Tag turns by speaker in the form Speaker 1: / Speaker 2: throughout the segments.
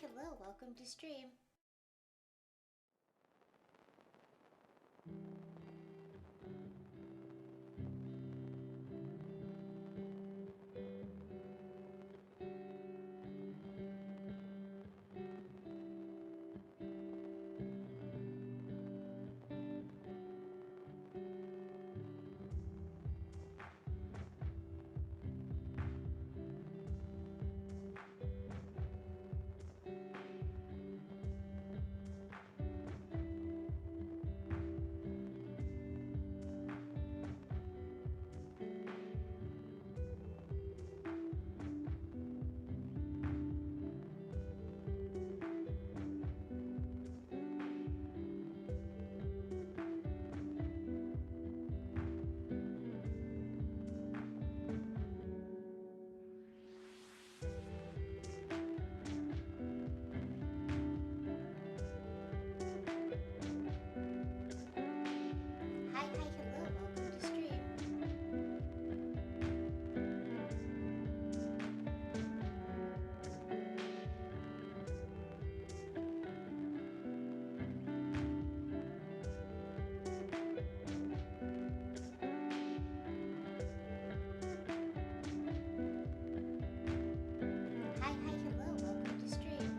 Speaker 1: hello, welcome to stream. Hi, hello, welcome to stream. Hi, hello, welcome to stream.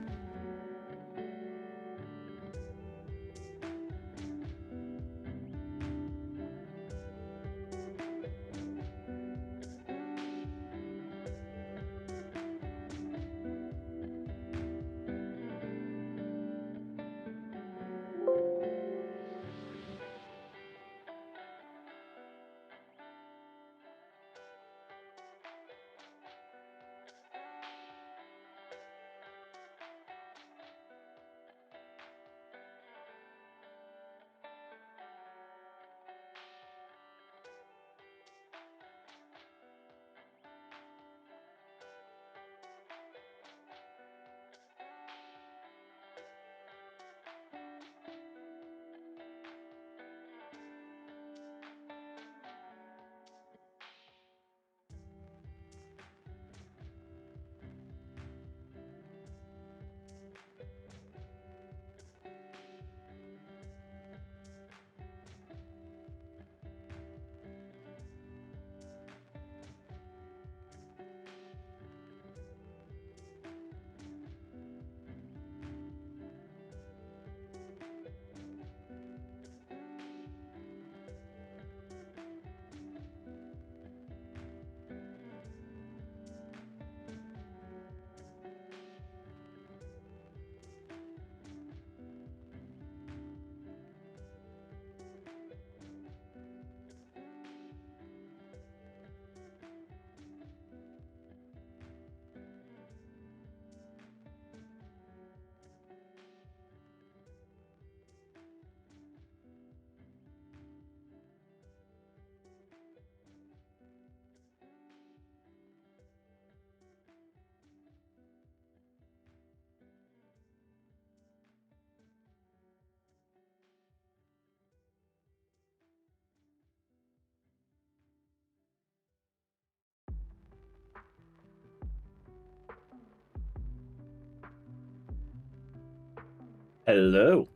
Speaker 2: Hello.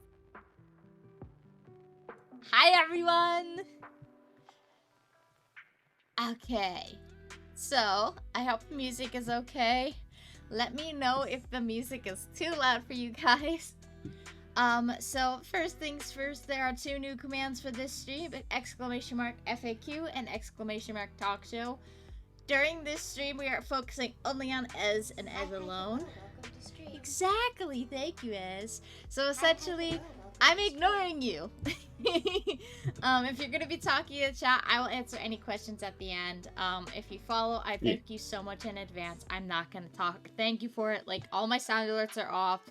Speaker 3: Hi, everyone! Okay, so I hope the music is okay. Let me know if the music is too loud for you guys. So first things first, there are two new commands for this stream, !FAQ and !talkshow. During this stream, we are focusing only on Ez and Ez alone.
Speaker 1: Welcome to stream.
Speaker 3: Exactly, thank you, Ez. So essentially, I'm ignoring you. If you're gonna be talking in the chat, I will answer any questions at the end. If you follow, I thank you so much in advance. I'm not gonna talk. Thank you for it. Like, all my sound alerts are off.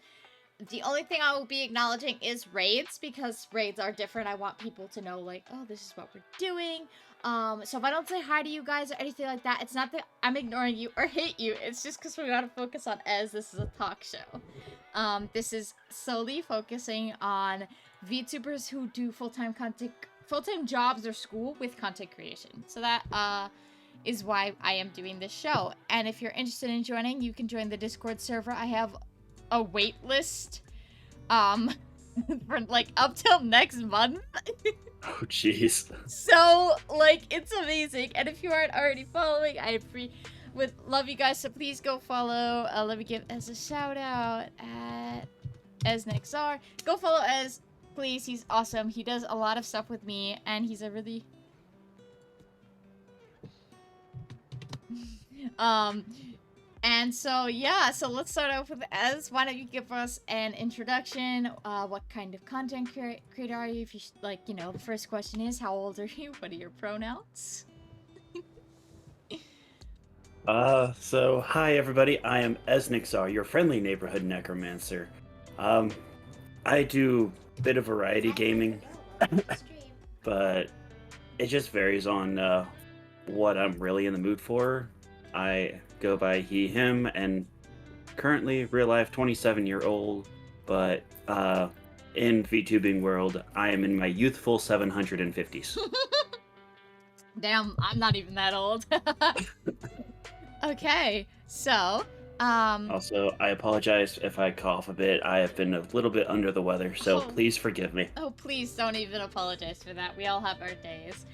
Speaker 3: The only thing I will be acknowledging is raids, because raids are different. I want people to know, like, oh, this is what we're doing. So if I don't say hi to you guys or anything like that, it's not that I'm ignoring you or hate you. It's just because we gotta focus on Ez. This is a talk show. This is solely focusing on VTubers who do full-time jobs or school with content creation. So that is why I am doing this show. And if you're interested in joining, you can join the Discord server. I have a wait list, for like up till next month.
Speaker 2: Oh, jeez.
Speaker 3: So, like, it's amazing. And if you aren't already following, I would love you guys. So please go follow. Let me give Ez a shout out at EsNexar. Go follow Ez, please. He's awesome. He does a lot of stuff with me, and he's a really and so yeah, so let's start off with Ez. Why don't you give us an introduction? What kind of content creator are you? If you like, you know, the first question is, how old are you? What are your pronouns?
Speaker 2: So hi everybody, I am EsNexar, your friendly neighborhood necromancer. I do a bit of variety gaming,
Speaker 1: Welcome to the stream.
Speaker 2: but it just varies on what I'm really in the mood for. I go by he, him, and currently real life 27-year-old, but in VTubing world, I am in my youthful 750s.
Speaker 3: Damn, I'm not even that old. Okay, so,
Speaker 2: Also, I apologize if I cough a bit. I have been a little bit under the weather, so
Speaker 3: Oh.
Speaker 2: please forgive me.
Speaker 3: oh, please don't even apologize for that. We all have our days.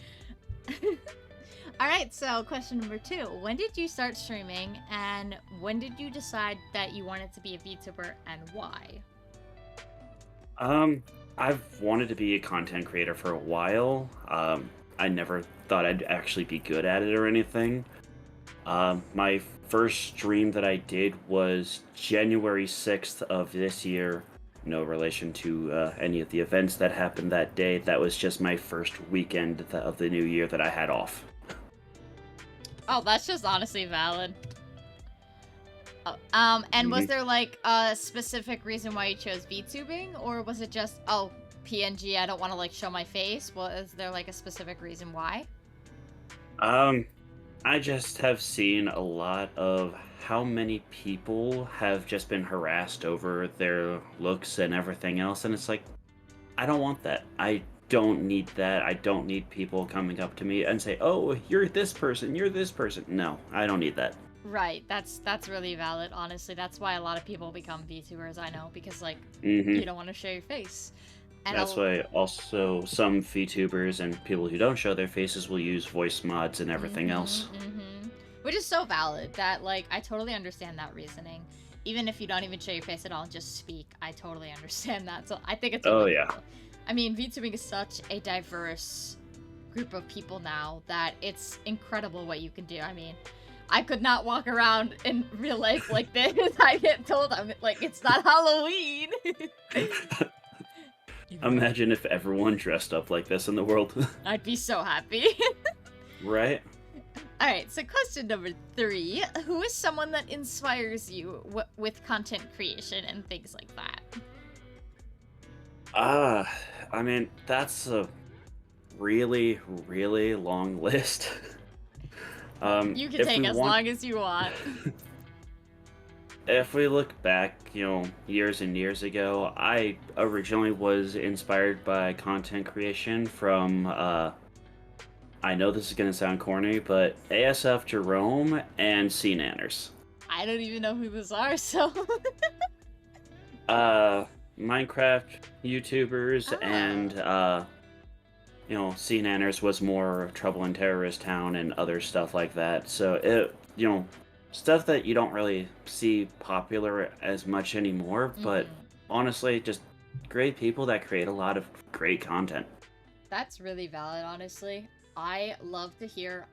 Speaker 3: Alright, so question number 2. When did you start streaming, and when did you decide that you wanted to be a VTuber, and why?
Speaker 2: I've wanted to be a content creator for a while. I never thought I'd actually be good at it or anything. My first stream that I did was January 6th of this year. No relation to any of the events that happened that day. That was just my first weekend of the new year that I had off.
Speaker 3: Oh, that's just honestly valid. Oh, and was there like a specific reason why you chose VTubing, or was it just, oh, PNG, I don't want to like show my face? Was there like a specific reason why?
Speaker 2: I just have seen a lot of how many people have just been harassed over their looks and everything else, and it's like, I don't want that. I don't need that. I don't need people coming up to me and say, "Oh, you're this person. You're this person." No, I don't need that.
Speaker 3: Right, that's really valid, honestly. That's why a lot of people become VTubers, I know, because like
Speaker 2: Hmm
Speaker 3: you don't want to show your face. And
Speaker 2: That's why also some VTubers and people who don't show their faces will use voice mods and everything else.
Speaker 3: Which is so valid that like I totally understand that reasoning. Even if you don't even show your face at all, just speak. I totally understand that. So I think it's
Speaker 2: Oh,
Speaker 3: really
Speaker 2: yeah.
Speaker 3: cool. I mean, VTubing is such a diverse group of people now that it's incredible what you can do. I mean, I could not walk around in real life like this. I get told I'm like, it's not Halloween.
Speaker 2: Imagine if everyone dressed up like this in the world.
Speaker 3: I'd be so happy.
Speaker 2: Right?
Speaker 3: Alright, so question number 3. Who is someone that inspires you with content creation and things like that?
Speaker 2: I mean, that's a really, really long list.
Speaker 3: You can
Speaker 2: if
Speaker 3: take
Speaker 2: we
Speaker 3: as
Speaker 2: want-
Speaker 3: long as you want.
Speaker 2: If we look back, years and years ago, I originally was inspired by content creation from, I know this is going to sound corny, but ASF Jerome and C Nanners.
Speaker 3: I don't even know who those are, so...
Speaker 2: Minecraft YouTubers and, C Nanners was more Trouble in Terrorist Town and other stuff like that. So it, stuff that you don't really see popular as much anymore, but honestly, just great people that create a lot of great content.
Speaker 3: That's really valid, honestly. I love to hear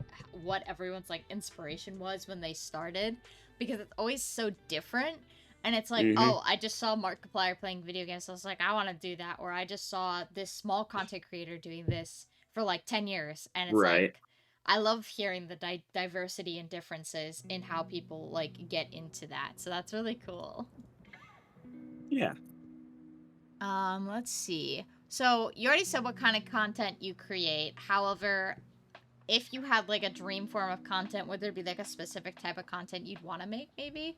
Speaker 3: what everyone's like inspiration was when they started, because it's always so different. And it's like, oh, I just saw Markiplier playing video games, so I was like, I want to do that. Or I just saw this small content creator doing this for like 10 years. And it's like, I love hearing the diversity and differences in how people like get into that. So that's really cool.
Speaker 2: Yeah.
Speaker 3: Let's see. So you already said what kind of content you create. However, if you had like a dream form of content, would there be like a specific type of content you'd want to make, maybe?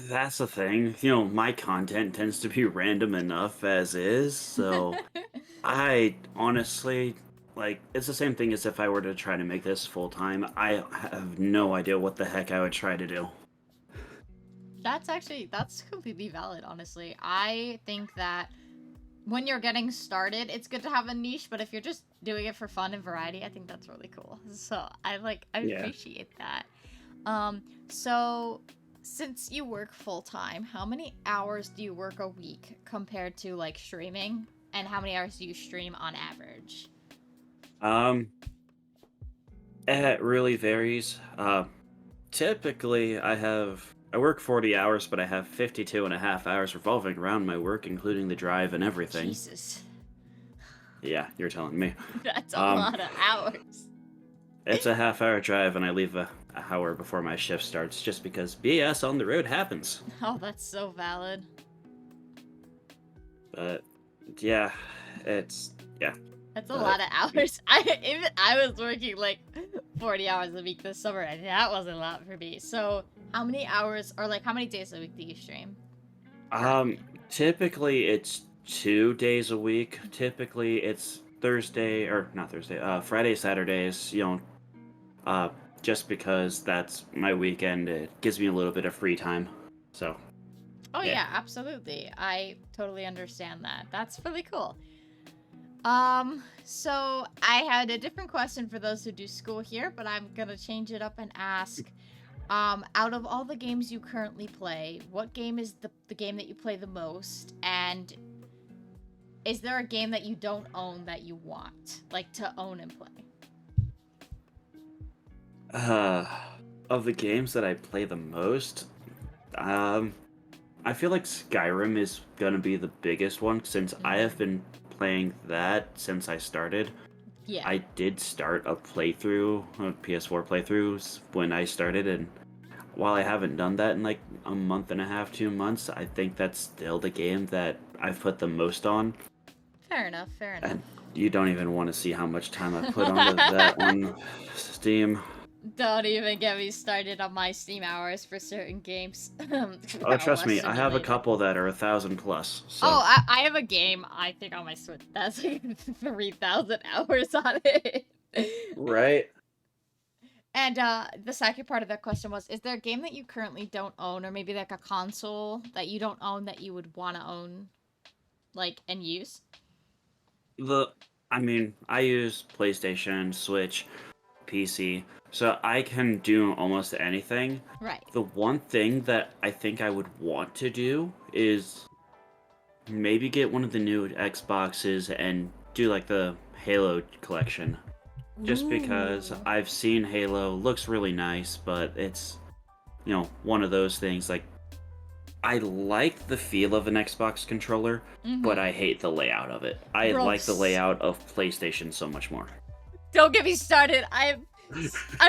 Speaker 2: That's the thing. My content tends to be random enough as is, so I honestly, it's the same thing as if I were to try to make this full time. I have no idea what the heck I would try to do.
Speaker 3: That's completely valid, honestly. I think that when you're getting started, it's good to have a niche, but if you're just doing it for fun and variety, I think that's really cool. So I
Speaker 2: Yeah.
Speaker 3: appreciate that. So since you work full time, how many hours do you work a week compared to like streaming? And how many hours do you stream on average?
Speaker 2: Um, it really varies. Typically, I work 40 hours, but I have 52 and a half hours revolving around my work, including the drive and everything.
Speaker 3: Jesus.
Speaker 2: Yeah, you're telling me.
Speaker 3: That's a
Speaker 2: Um,
Speaker 3: lot of hours.
Speaker 2: it's a half-hour drive, and I leave a hour before my shift starts, just because BS on the road happens.
Speaker 3: Oh, that's so valid.
Speaker 2: But yeah, yeah.
Speaker 3: That's a lot of hours. I was working like 40 hours a week this summer, and that was a lot for me. So, how many hours or like how many days a week do you stream?
Speaker 2: Typically it's 2 days a week. Typically it's Thursday or not Thursday, Friday, Saturdays. Uh, just because that's my weekend. It gives me a little bit of free time. So
Speaker 3: Oh
Speaker 2: yeah.
Speaker 3: yeah, absolutely. I totally understand that. That's really cool. So I had a different question for those who do school here, but I'm gonna change it up and ask, out of all the games you currently play, what game is the game that you play the most? And is there a game that you don't own that you want, like, to own and play?
Speaker 2: Of the games that I play the most, I feel like Skyrim is gonna be the biggest one since I have been playing that since I started.
Speaker 3: Yeah.
Speaker 2: I did start a playthrough, a PS4 playthrough when I started, and while I haven't done that in like a month and a half, 2 months, I think that's still the game that I've put the most on.
Speaker 3: Fair enough, fair enough.
Speaker 2: And you don't even want to see how much time I put onto that on Steam.
Speaker 3: Don't even get me started on my Steam hours for certain games.
Speaker 2: Oh, trust me,
Speaker 3: Lesson
Speaker 2: I have a
Speaker 3: later.
Speaker 2: couple that are 1,000 plus. So.
Speaker 3: Oh, I have a game, I think, on my Switch that's like 3,000 hours on it.
Speaker 2: Right.
Speaker 3: And the second part of that question was, is there a game that you currently don't own, or maybe like a console that you don't own that you would want to own, like, and use?
Speaker 2: I use PlayStation, Switch, PC, so I can do almost anything.
Speaker 3: Right.
Speaker 2: The one thing that I think I would want to do is maybe get one of the new Xboxes and do like the Halo collection. Just because
Speaker 3: Ooh.
Speaker 2: I've seen Halo, looks really nice, but it's, one of those things like I like the feel of an Xbox controller, but I hate the layout of it. I like the layout of PlayStation so much more.
Speaker 3: Don't get me started. I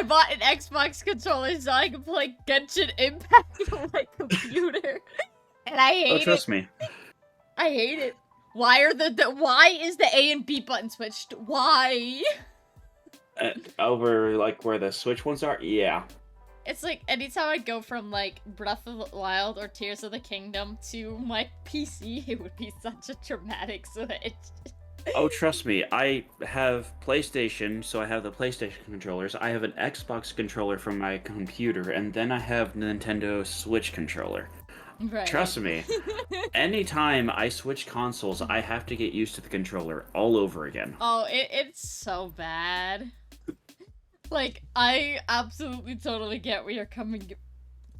Speaker 3: bought an Xbox controller so I can play Genshin Impact on my computer, and I hate it.
Speaker 2: Oh, trust me.
Speaker 3: I hate it. Why is the A and B button switched? Why?
Speaker 2: Over like where the Switch ones are, yeah.
Speaker 3: It's like anytime I go from like Breath of the Wild or Tears of the Kingdom to my PC, it would be such a dramatic switch.
Speaker 2: Oh, trust me, I have PlayStation, so I have the PlayStation controllers. I have an Xbox controller from my computer, and then I have Nintendo Switch controller.
Speaker 3: Right.
Speaker 2: Trust me, anytime I switch consoles, I have to get used to the controller all over again.
Speaker 3: Oh, it's so bad. Like, I absolutely totally get where you're coming...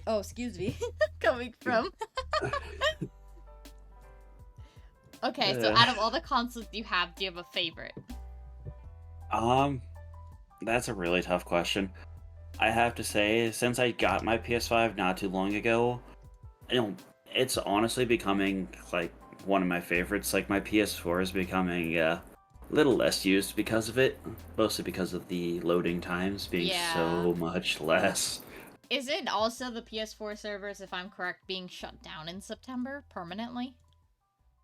Speaker 3: Oh, excuse me. coming from. Okay, so out of all the consoles you have, do you have a favorite?
Speaker 2: That's a really tough question. I have to say, since I got my PS5 not too long ago, it's honestly becoming, like, one of my favorites. Like, my PS4 is becoming, a little less used because of it. Mostly because of the loading times being so much less.
Speaker 3: Isn't also the PS4 servers, if I'm correct, being shut down in September permanently?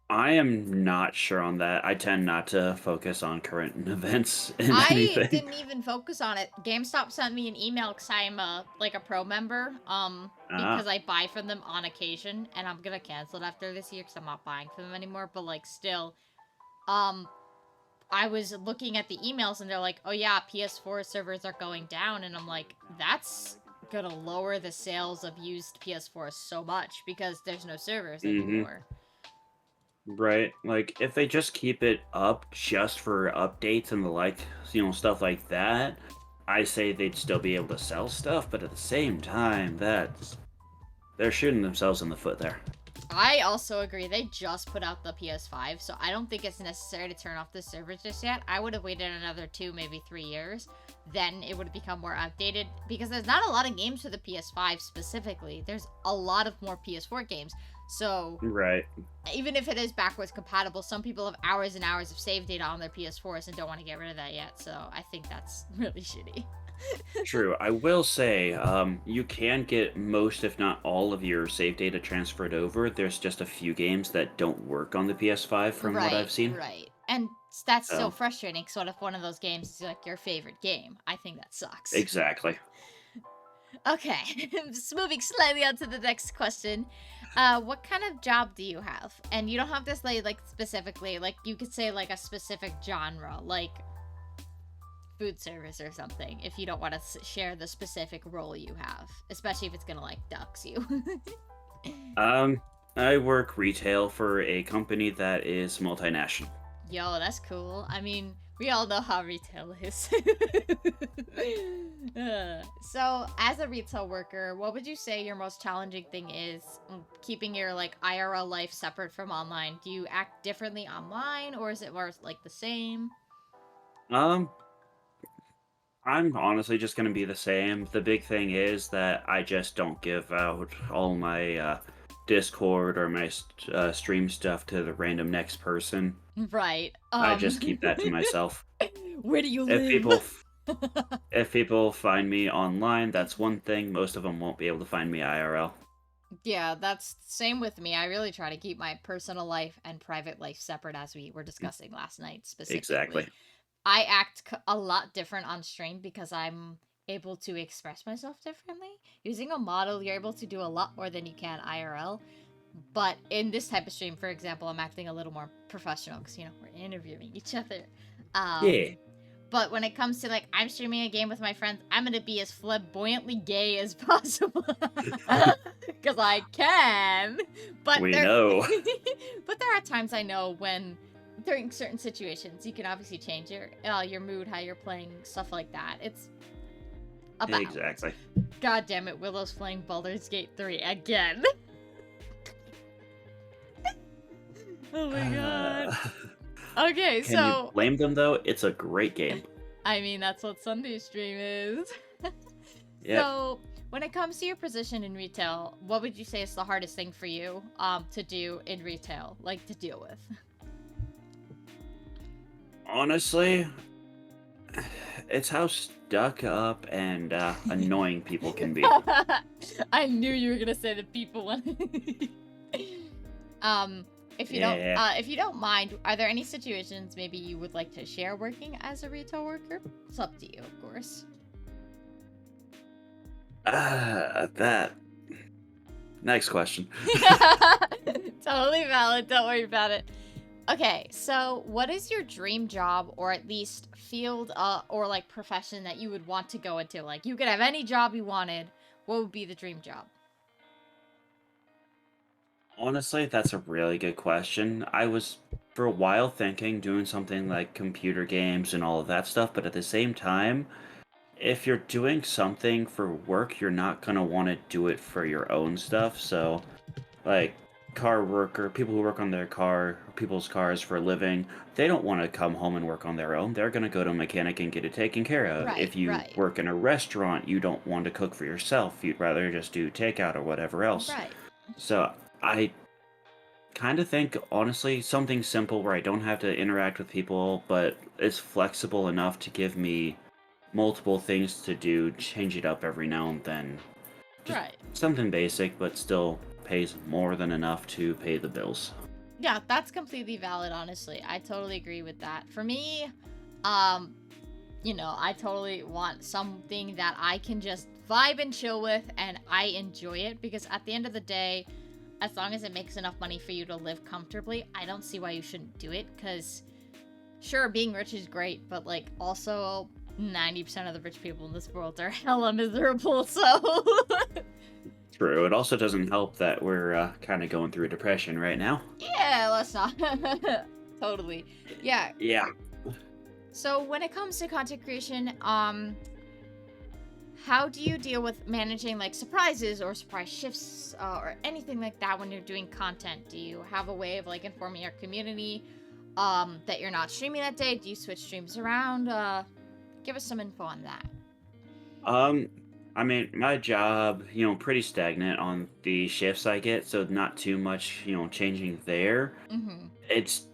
Speaker 2: I am not sure on that. I tend not to focus on current events in anything.
Speaker 3: I didn't even focus on it. GameStop sent me an email because I'm a pro member, because I buy from them on occasion, and I'm gonna cancel it after this year because I'm not buying from them anymore, but, like, still, I was looking at the emails, and they're like, oh yeah, PS4 servers are going down, and I'm like, that's gonna lower the sales of used PS4s so much because there's no servers
Speaker 2: Hmm.
Speaker 3: anymore.
Speaker 2: Right. Like, if they just keep it up just for updates and the like, stuff like that, I say they'd still be able to sell stuff, but at the same time, they're shooting themselves in the foot there.
Speaker 3: I also agree. They just put out the PS5, so I don't think it's necessary to turn off the servers just yet. I would have waited another 2, maybe 3 years. Then it would have become more outdated because there's not a lot of games for the PS5 specifically. There's a lot of more PS4 games. So
Speaker 2: Right.
Speaker 3: even if it is backwards compatible, some people have hours and hours of save data on their PS4s and don't want to get rid of that yet. So I think that's really shitty.
Speaker 2: True. I will say, you can get most, if not all, of your save data transferred over. There's just a few games that don't work on the PS5 from what I've seen.
Speaker 3: Right. And that's so
Speaker 2: So,
Speaker 3: frustrating. Sort of one of those games is like your favorite game. I think that sucks.
Speaker 2: exactly.
Speaker 3: Okay, just moving slightly on to the next question. What kind of job do you have? And you don't have to say like specifically, like you could say like a specific genre, like food service or something, if you don't want to share the specific role you have, especially if it's gonna like dox you.
Speaker 2: I work retail for a company that is multinational.
Speaker 3: Yo, that's cool. I mean, we all know how retail is. So, as a retail worker, what would you say your most challenging thing is keeping your like IRL life separate from online? Do you act differently online, or is it more like the same?
Speaker 2: Um, I'm honestly just gonna be the same. The big thing is that I just don't give out all my Discord or my stream stuff to the random next person.
Speaker 3: Right.
Speaker 2: I just keep that to myself.
Speaker 3: Where do you
Speaker 2: If people
Speaker 3: live?
Speaker 2: if people find me online, that's one thing. Most of them won't be able to find me IRL.
Speaker 3: Yeah, that's same with me. I really try to keep my personal life and private life separate, as we were discussing last night specifically.
Speaker 2: Exactly.
Speaker 3: I act a lot different on stream because I'm able to express myself differently. Using a model, you're able to do a lot more than you can IRL. But in this type of stream, for example, I'm acting a little more professional because, we're interviewing each other.
Speaker 2: Yeah.
Speaker 3: But when it comes to, like, I'm streaming a game with my friends, I'm going to be as flamboyantly gay as possible. Because I can. But
Speaker 2: We know.
Speaker 3: but there are times I know when, during certain situations, you can obviously change your mood, how you're playing, stuff like that. It's a balance.
Speaker 2: Exactly.
Speaker 3: God damn it, Willow's playing Baldur's Gate 3 again. Oh my god. Okay,
Speaker 2: Can
Speaker 3: so
Speaker 2: you blame them though? It's a great game.
Speaker 3: I mean, that's what Sunday stream is.
Speaker 2: Yeah.
Speaker 3: So, when it comes to your position in retail, what would you say is the hardest thing for you to do in retail, like to deal with?
Speaker 2: Honestly, it's how stuck up and annoying people can be.
Speaker 3: I knew you were gonna say the people one. If you don't mind, are there any situations maybe you would like to share working as a retail worker? It's up to you, of course.
Speaker 2: That. Next question.
Speaker 3: Totally valid. Don't worry about it. Okay, so what is your dream job, or at least field or like profession that you would want to go into? Like, you could have any job you wanted. What would be the dream job?
Speaker 2: Honestly, that's a really good question. I was for a while thinking doing something like computer games and all of that stuff, but at the same time, if you're doing something for work, you're not gonna want to do it for your own stuff. So, like car worker, people who work on people's cars for a living, they don't want to come home and work on their own. They're gonna go to a mechanic and get it taken care of.
Speaker 3: Right,
Speaker 2: If you
Speaker 3: right.
Speaker 2: work in a restaurant, you don't want to cook for yourself. You'd rather just do takeout or whatever else.
Speaker 3: Right.
Speaker 2: So, I kind of think, honestly, something simple where I don't have to interact with people, but is flexible enough to give me multiple things to do, change it up every now and then. Just
Speaker 3: Right.
Speaker 2: something basic, but still pays more than enough to pay the bills.
Speaker 3: Yeah, that's completely valid, honestly. I totally agree with that. For me, I totally want something that I can just vibe and chill with, and I enjoy it, because at the end of the day, as long as it makes enough money for you to live comfortably, I don't see why you shouldn't do it, because sure, being rich is great, but like also 90% of the rich people in this world are hella miserable, so...
Speaker 2: True. It also doesn't help that we're kind of going through a depression right now.
Speaker 3: Yeah, let's not. Totally. Yeah.
Speaker 2: Yeah.
Speaker 3: So when it comes to content creation, how do you deal with managing like surprises or surprise shifts or anything like that when you're doing content? Do you have a way of like informing your community that you're not streaming that day? Do you switch streams around? Give us some info on that.
Speaker 2: I mean, my job, pretty stagnant on the shifts I get, so not too much, changing there.
Speaker 3: Mm-hmm.
Speaker 2: It's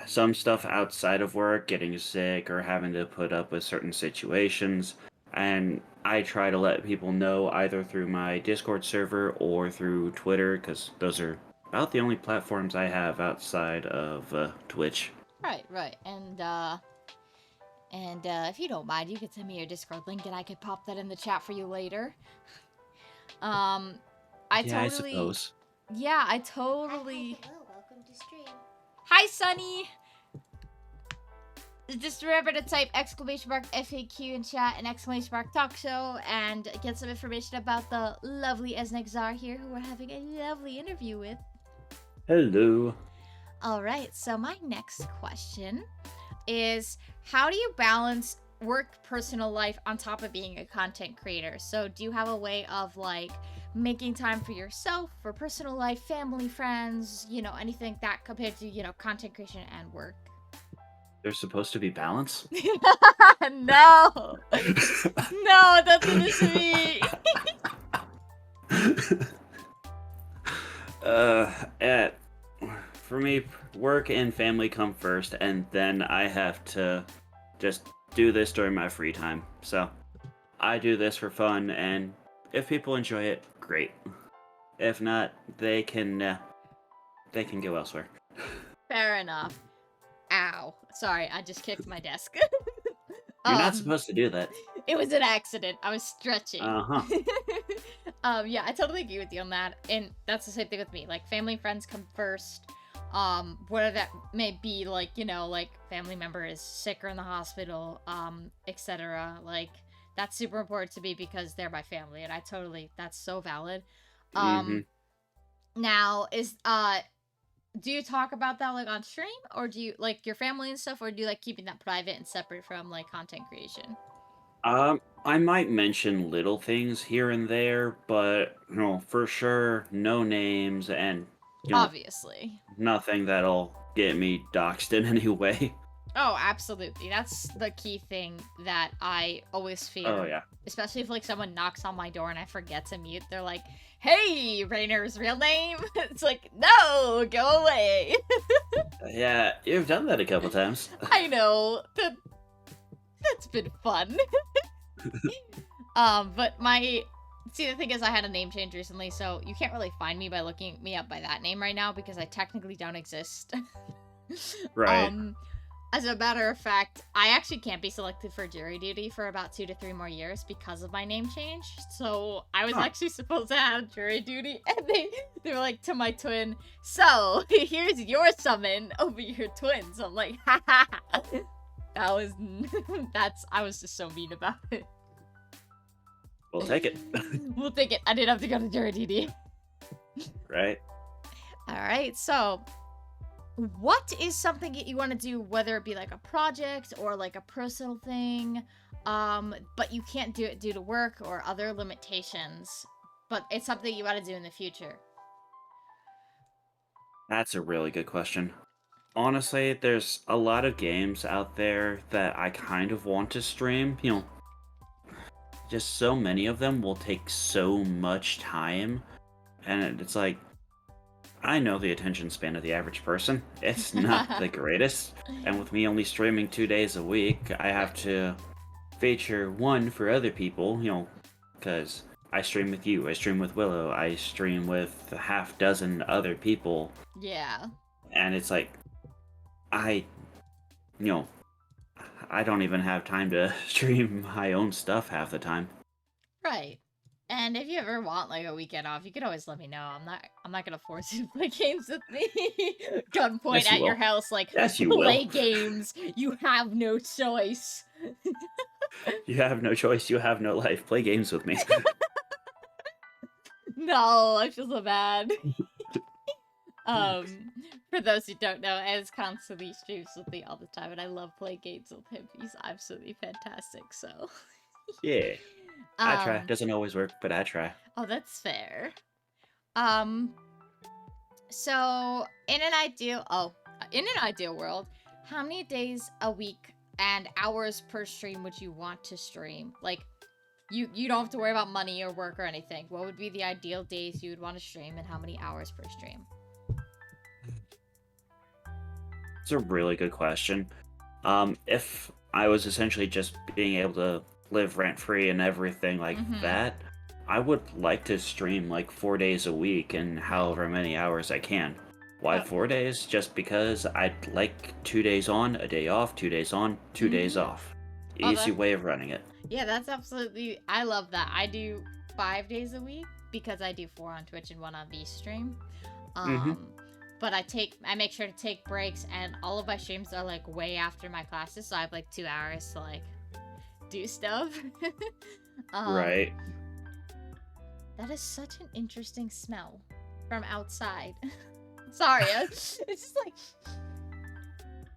Speaker 2: some stuff outside of work, getting sick or having to put up with certain situations. And I try to let people know either through my Discord server or through Twitter, because those are about the only platforms I have outside of Twitch.
Speaker 3: Right. And if you don't mind, you could send me your Discord link and I could pop that in the chat for you later. I
Speaker 2: suppose.
Speaker 3: Yeah, I
Speaker 1: Hi,
Speaker 3: totally...
Speaker 1: hello, welcome to stream.
Speaker 3: Hi, Sunny! Just remember to type !FAQ in chat and !talk show and get some information about the lovely Esnexar here who we're having a lovely interview with.
Speaker 2: Hello.
Speaker 3: Alright, so my next question is, how do you balance work, personal life on top of being a content creator? So do you have a way of like making time for yourself, for personal life, family, friends, anything like that compared to, content creation and work?
Speaker 2: There's supposed to be balance?
Speaker 3: No! No, that's what this means!
Speaker 2: For me, work and family come first, and then I have to just do this during my free time. So, I do this for fun, and if people enjoy it, great. If not, they can go elsewhere.
Speaker 3: Fair enough. Ow. Sorry, I just kicked my desk.
Speaker 2: You're not supposed to do that.
Speaker 3: It was an accident. I was stretching.
Speaker 2: Uh-huh.
Speaker 3: Yeah, I totally agree with you on that. And that's the same thing with me. Like, family and friends come first. Whether that may be, like, like family member is sick or in the hospital, etc. Like, that's super important to me because they're my family. And that's so valid. Now, do you talk about that, like, on stream? Or do you, like, your family and stuff? Or do you, like, keeping that private and separate from, like, content creation?
Speaker 2: I might mention little things here and there, but, for sure, no names and,
Speaker 3: Obviously.
Speaker 2: nothing that'll get me doxxed in any way.
Speaker 3: Oh, absolutely. That's the key thing that I always fear.
Speaker 2: Oh, yeah.
Speaker 3: Especially if, like, someone knocks on my door and I forget to mute. They're like, hey, Rainer's real name? It's like, no, go away.
Speaker 2: Yeah, you've done that a couple times.
Speaker 3: I know. That's been fun. But see, the thing is, I had a name change recently, so you can't really find me by looking me up by that name right now because I technically don't exist.
Speaker 2: Right.
Speaker 3: As a matter of fact, I actually can't be selected for jury duty for about 2 to 3 more years because of my name change. So I was actually supposed to have jury duty, and they were like to my twin, so here's your summon over your twins. I'm like, ha ha. I was just so mean about it.
Speaker 2: We'll take it.
Speaker 3: We'll take it. I didn't have to go to jury duty.
Speaker 2: Right.
Speaker 3: Alright, so what is something that you want to do, whether it be like a project or like a personal thing, but you can't do it due to work or other limitations, but it's something you want to do in the future?
Speaker 2: That's a really good question. Honestly, there's a lot of games out there that I kind of want to stream. Just so many of them will take so much time, and it's like, I know the attention span of the average person. It's not the greatest. And with me only streaming 2 days a week, I have to feature one for other people, because I stream with you, I stream with Willow, I stream with a half dozen other people.
Speaker 3: Yeah.
Speaker 2: And it's like, I don't even have time to stream my own stuff half the time.
Speaker 3: Right. And if you ever want like a weekend off, you can always let me know. I'm not gonna force you to play games with me. Gunpoint
Speaker 2: Yes, you
Speaker 3: at your
Speaker 2: will.
Speaker 3: house, like,
Speaker 2: Yes, you
Speaker 3: play
Speaker 2: will.
Speaker 3: games. You have no choice.
Speaker 2: You have no choice. You have no life. Play games with me.
Speaker 3: No, I feel so bad. Um, for those who don't know, Ez constantly streams with me all the time, and I love playing games with him. He's absolutely fantastic. So,
Speaker 2: Yeah. I try.
Speaker 3: um,
Speaker 2: Doesn't always work, but I try.
Speaker 3: oh, that's fair. Um, so in an ideal world, how many days a week and hours per stream would you want to stream? Like, you don't have to worry about money or work or anything. What would be the ideal days you would want to stream, and how many hours per stream?
Speaker 2: It's a really good question. If I was essentially just being able to live rent free and everything like that, I would like to stream like 4 days a week and however many hours I can. Why 4 days? Just because I'd like 2 days on, a day off, 2 days on, 2 days off. Easy way of running it.
Speaker 3: Yeah, that's absolutely. I love that. I do 5 days a week because I do 4 on Twitch and 1 on VStream. But I make sure to take breaks, and all of my streams are like way after my classes, so I have like 2 hours to like do stuff.
Speaker 2: Right.
Speaker 3: That is such an interesting smell from outside. Sorry, it's just like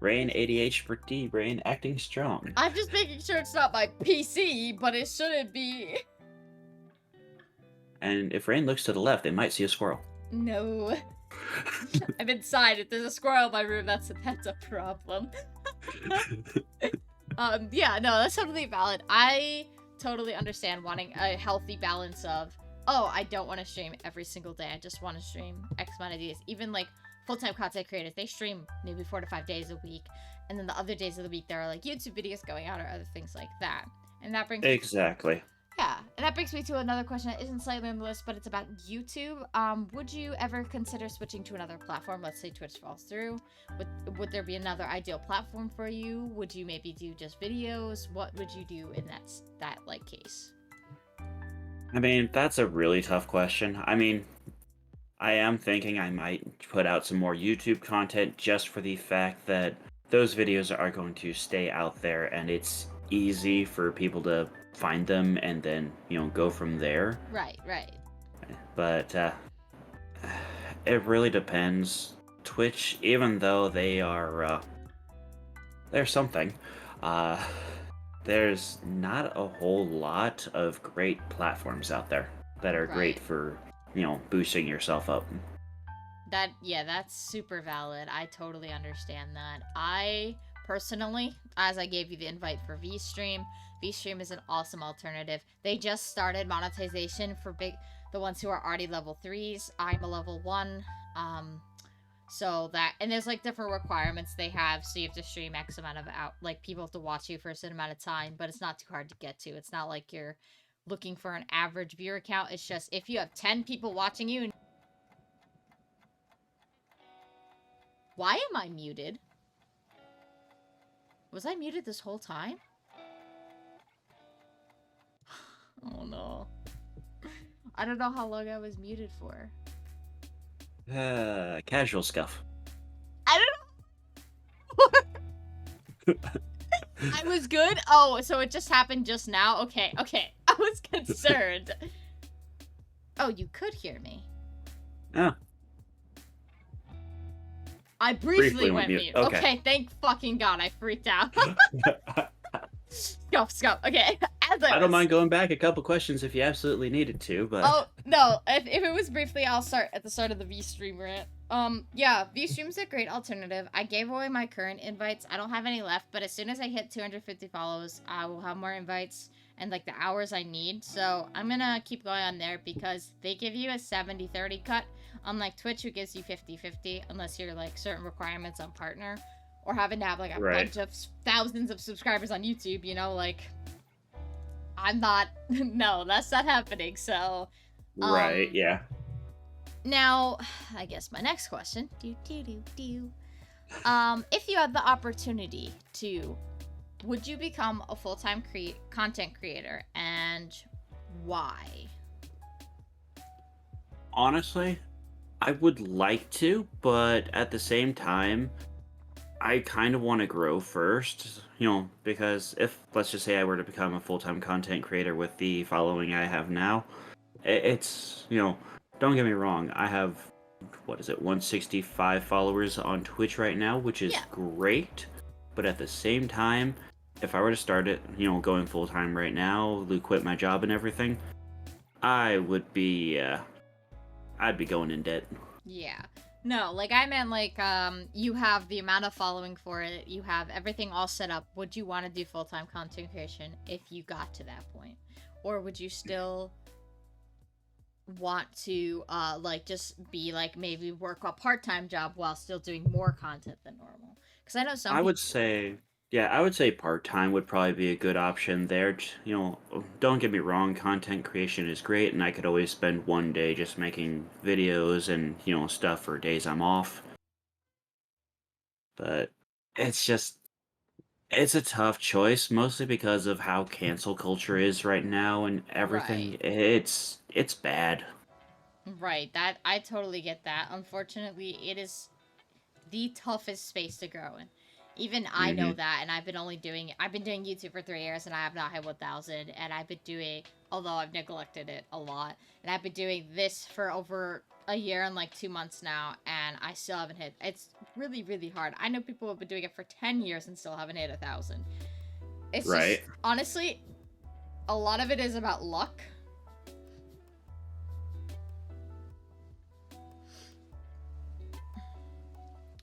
Speaker 2: Rain ADHD brain acting strong.
Speaker 3: I'm just making sure it's not my PC, but it shouldn't be.
Speaker 2: And if Rain looks to the left, they might see a squirrel.
Speaker 3: No. I'm inside. If there's a squirrel in my room, that's a problem. Yeah, no, that's totally valid. I totally understand wanting a healthy balance of, oh, I don't want to stream every single day. I just want to stream X amount of days. Even like full-time content creators, they stream maybe 4 to 5 days a week, and then the other days of the week there are like YouTube videos going out or other things like that. And that brings
Speaker 2: Exactly.
Speaker 3: and that brings me to another question that isn't slightly on the list, but it's about YouTube. Would you ever consider switching to another platform? Let's say Twitch falls through. Would there be another ideal platform for you? Would you maybe do just videos? What would you do in that like case?
Speaker 2: I mean, that's a really tough question. I mean, I am thinking I might put out some more YouTube content just for the fact that those videos are going to stay out there and it's easy for people to find them and then, go from there.
Speaker 3: Right.
Speaker 2: But it really depends. Twitch, even though they're something, there's not a whole lot of great platforms out there that are great for, boosting yourself up.
Speaker 3: That's super valid. I totally understand that. I personally, as I gave you the invite for VStream is an awesome alternative. They just started monetization for the ones who are already level 3s. I'm a level 1. And there's like different requirements they have, so you have to stream X amount of people have to watch you for a certain amount of time, but it's not too hard to get to. It's not like you're looking for an average viewer count. It's just if you have 10 people watching you. Why am I muted? Was I muted this whole time? Oh no. I don't know how long I was muted for.
Speaker 2: Casual scuff.
Speaker 3: I don't know. I was good? Oh, so it just happened just now? Okay. I was concerned. Oh, you could hear me.
Speaker 2: Oh.
Speaker 3: I briefly went mute.
Speaker 2: Okay,
Speaker 3: thank fucking God. I freaked out. Scuff. Okay.
Speaker 2: I don't mind going back a couple questions if you absolutely needed to, but...
Speaker 3: Oh, no. If it was briefly, I'll start at the start of the VStream rant. Yeah, VStream's a great alternative. I gave away my current invites. I don't have any left, but as soon as I hit 250 follows, I will have more invites and, like, the hours I need. So I'm gonna keep going on there because they give you a 70-30 cut. Unlike Twitch, who gives you 50-50, unless you're, like, certain requirements on partner. Or having to have, like, a bunch of thousands of subscribers on YouTube, like... I'm not... No, that's not happening, so...
Speaker 2: Right, yeah.
Speaker 3: Now, I guess my next question. If you had the opportunity to, would you become a full-time content creator, and why?
Speaker 2: Honestly, I would like to, but at the same time, I kind of want to grow first, because if, let's just say, I were to become a full-time content creator with the following I have now, it's, don't get me wrong, I have, what is it, 165 followers on Twitch right now, which is
Speaker 3: Yeah.
Speaker 2: great, but at the same time, if I were to start it, going full-time right now, quit my job and everything, I would be, I'd be going in debt.
Speaker 3: Yeah. No, like I meant like you have the amount of following for it, you have everything all set up. Would you want to do full-time content creation if you got to that point? Or would you still want to like just be like maybe work a part-time job while still doing more content than normal? Because I know some
Speaker 2: I
Speaker 3: people.
Speaker 2: would say, yeah, I would say part-time would probably be a good option there. Don't get me wrong, content creation is great, and I could always spend one day just making videos and, stuff for days I'm off. But it's just, it's a tough choice, mostly because of how cancel culture is right now and everything.
Speaker 3: Right.
Speaker 2: It's bad.
Speaker 3: Right. That I totally get that. Unfortunately, it is the toughest space to grow in. Even I know
Speaker 2: Hmm.
Speaker 3: that, and I've been doing YouTube for 3 years, and I have not hit 1,000. And I've been doing, although I've neglected it a lot, and I've been doing this for over a year and like 2 months now, and I still haven't hit. It's really, really hard. I know people who have been doing it for 10 years and still haven't hit 1,000. It's just
Speaker 2: Right.
Speaker 3: honestly, a lot of it is about luck.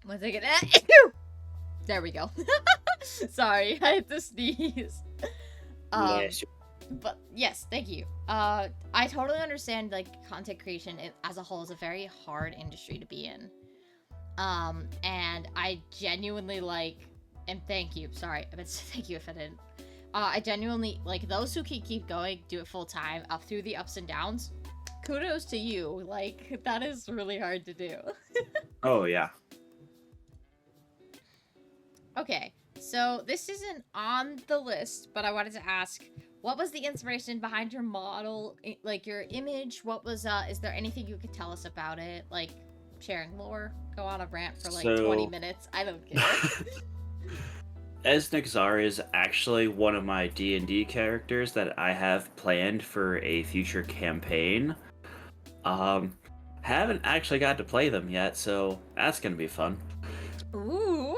Speaker 3: One second. There we go. Sorry, I had to sneeze.
Speaker 2: Yes.
Speaker 3: But yes, thank you. I totally understand like content creation as a whole is a very hard industry to be in. And I genuinely like, and thank you. Sorry, I meant to say thank you if I didn't. I genuinely like those who can keep going, do it full time, up through the ups and downs. Kudos to you. Like that is really hard to do.
Speaker 2: Oh, yeah.
Speaker 3: Okay, so this isn't on the list, but I wanted to ask, what was the inspiration behind your model, like your image? What was, is there anything you could tell us about it? Like, sharing lore? Go on a rant for like 20
Speaker 2: So,
Speaker 3: minutes? I don't care.
Speaker 2: Esnixar is actually one of my D&D characters that I have planned for a future campaign. Um, haven't actually got to play them yet, so that's gonna be fun.
Speaker 3: Ooh,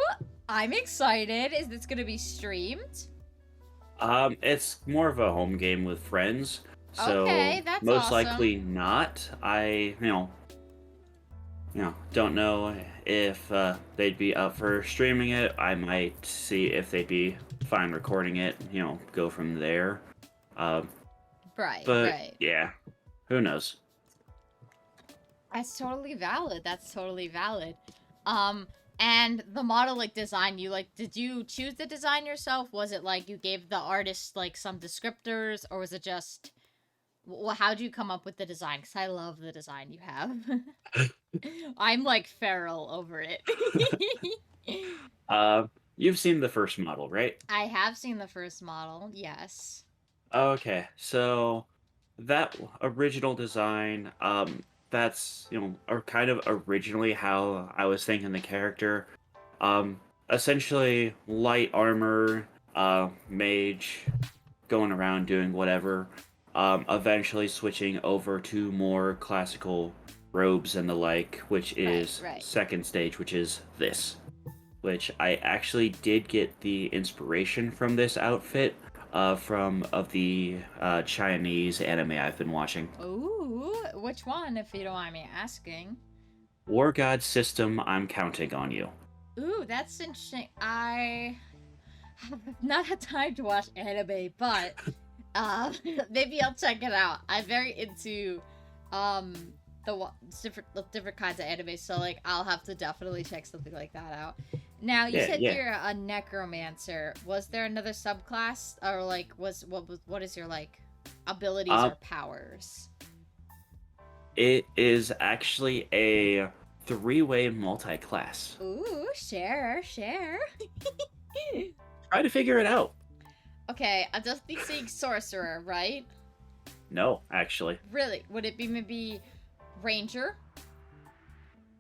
Speaker 3: I'm excited. Is this gonna be streamed?
Speaker 2: It's more of a home game with friends, so
Speaker 3: Okay, that's
Speaker 2: most
Speaker 3: awesome.
Speaker 2: likely not. I, don't know if they'd be up for streaming it. I might see if they'd be fine recording it, go from there. Um,
Speaker 3: Right,
Speaker 2: but
Speaker 3: right.
Speaker 2: yeah, who knows?
Speaker 3: That's totally valid. That's totally valid. Um, and the model like design, you like, did you choose the design yourself? Was it like you gave the artist like some descriptors, or was it just, well, how'd you come up with the design? Because I love the design you have. I'm like feral over it.
Speaker 2: Uh, you've seen the first model, right?
Speaker 3: I have seen the first model, yes.
Speaker 2: Okay, so that original design, that's, or kind of originally how I was thinking the character. Um, Essentially light armor, mage, going around doing whatever. Eventually switching over to more classical robes and the like, which
Speaker 3: Right,
Speaker 2: is
Speaker 3: right.
Speaker 2: second stage, which is this. Which I actually did get the inspiration from this outfit from of the Chinese anime I've been watching.
Speaker 3: Ooh, which one, if you don't mind me asking?
Speaker 2: War God System, I'm counting on you.
Speaker 3: Ooh, that's interesting. I have not had time to watch anime, but maybe I'll check it out. I'm very into um different kinds of anime, so like I'll have to definitely check something like that out. Now, you
Speaker 2: Yeah,
Speaker 3: said
Speaker 2: yeah.
Speaker 3: you're a necromancer. Was there another subclass, or like what is your like abilities
Speaker 2: Um,
Speaker 3: or powers?
Speaker 2: it is actually a three-way multi-class.
Speaker 3: Ooh, share.
Speaker 2: Try to figure it out.
Speaker 3: Okay, I'm just seeing sorcerer, right?
Speaker 2: No, actually,
Speaker 3: Really? Would it be maybe ranger?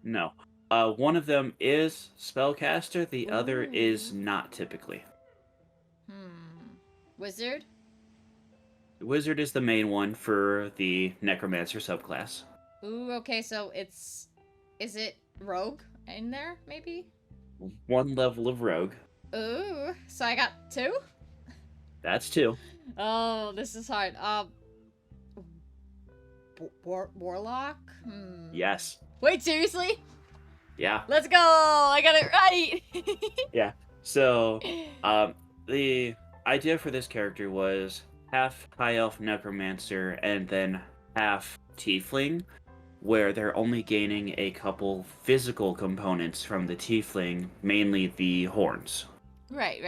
Speaker 2: no. One of them is spellcaster, the other is
Speaker 3: Ooh.
Speaker 2: not typically.
Speaker 3: Wizard?
Speaker 2: Wizard is the main one for the necromancer subclass.
Speaker 3: Ooh, okay, so it's... Is it rogue in there, maybe?
Speaker 2: One level of rogue.
Speaker 3: Ooh, so I got 2?
Speaker 2: That's 2.
Speaker 3: Oh, this is hard. Warlock?
Speaker 2: Yes.
Speaker 3: Wait, seriously?
Speaker 2: Yeah.
Speaker 3: Let's go! I got it right!
Speaker 2: Yeah. So, the idea for this character was half high elf necromancer and then half tiefling, where they're only gaining a couple physical components from the tiefling, mainly the horns.
Speaker 3: Right.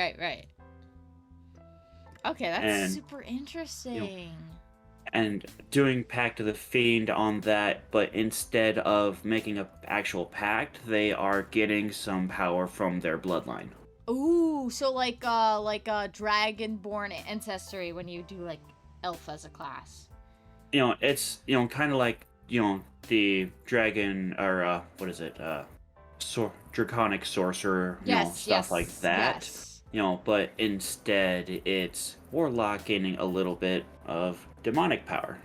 Speaker 3: Okay, that's
Speaker 2: And
Speaker 3: super interesting.
Speaker 2: and doing Pact of the Fiend on that, but instead of making an actual pact, they are getting some power from their bloodline.
Speaker 3: Ooh, so like dragonborn ancestry when you do like elf as a class.
Speaker 2: It's kind of like the dragon or what is it? Draconic sorcerer, stuff like that.
Speaker 3: Yes.
Speaker 2: But instead it's warlock gaining a little bit of demonic power.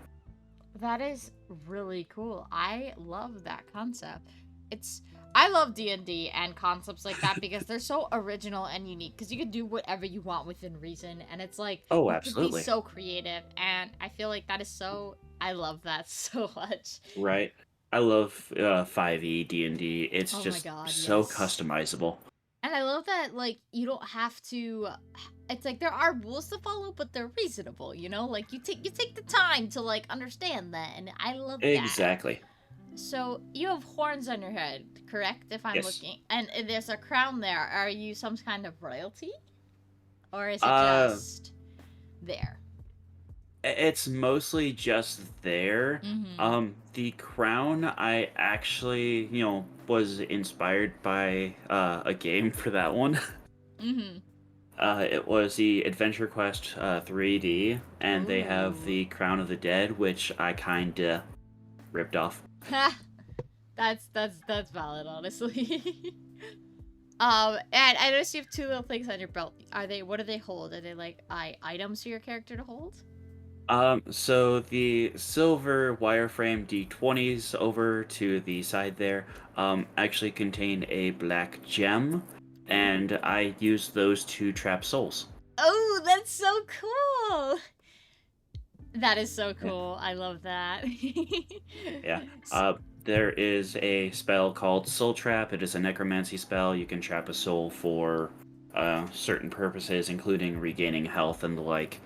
Speaker 3: That is really cool. I love that concept. I love D&D and concepts like that because they're so original and unique because you can do whatever you want within reason and it's like
Speaker 2: Oh,
Speaker 3: you
Speaker 2: absolutely.
Speaker 3: can be so creative and I feel like that is so I love that so much.
Speaker 2: Right. I love 5e D&D. It's
Speaker 3: Oh my
Speaker 2: just
Speaker 3: God,
Speaker 2: so
Speaker 3: yes.
Speaker 2: customizable.
Speaker 3: And I love that, like, you don't have to. It's like there are rules to follow, but they're reasonable. Like you take the time to like understand that, and I love that.
Speaker 2: Exactly.
Speaker 3: So you have horns on your head, correct? If I'm
Speaker 2: Yes.
Speaker 3: looking, and there's a crown there. Are you some kind of royalty, or is it just there?
Speaker 2: It's mostly just there.
Speaker 3: Mm-hmm.
Speaker 2: The crown, I actually, was inspired by a game for that one.
Speaker 3: Mm-hmm.
Speaker 2: It was the Adventure Quest 3D, and they have
Speaker 3: Ooh.
Speaker 2: the Crown of the Dead, which I kinda ripped off.
Speaker 3: That's valid, honestly. And I noticed you have 2 little things on your belt. What do they hold? Are they like items for your character to hold?
Speaker 2: So the silver wireframe D20s over to the side there, actually contain a black gem, and I use those to trap souls.
Speaker 3: Oh, that's so cool! That is so cool.
Speaker 2: Yeah.
Speaker 3: I love that.
Speaker 2: Yeah. There is a spell called Soul Trap. It is a necromancy spell. You can trap a soul for certain purposes, including regaining health and the like.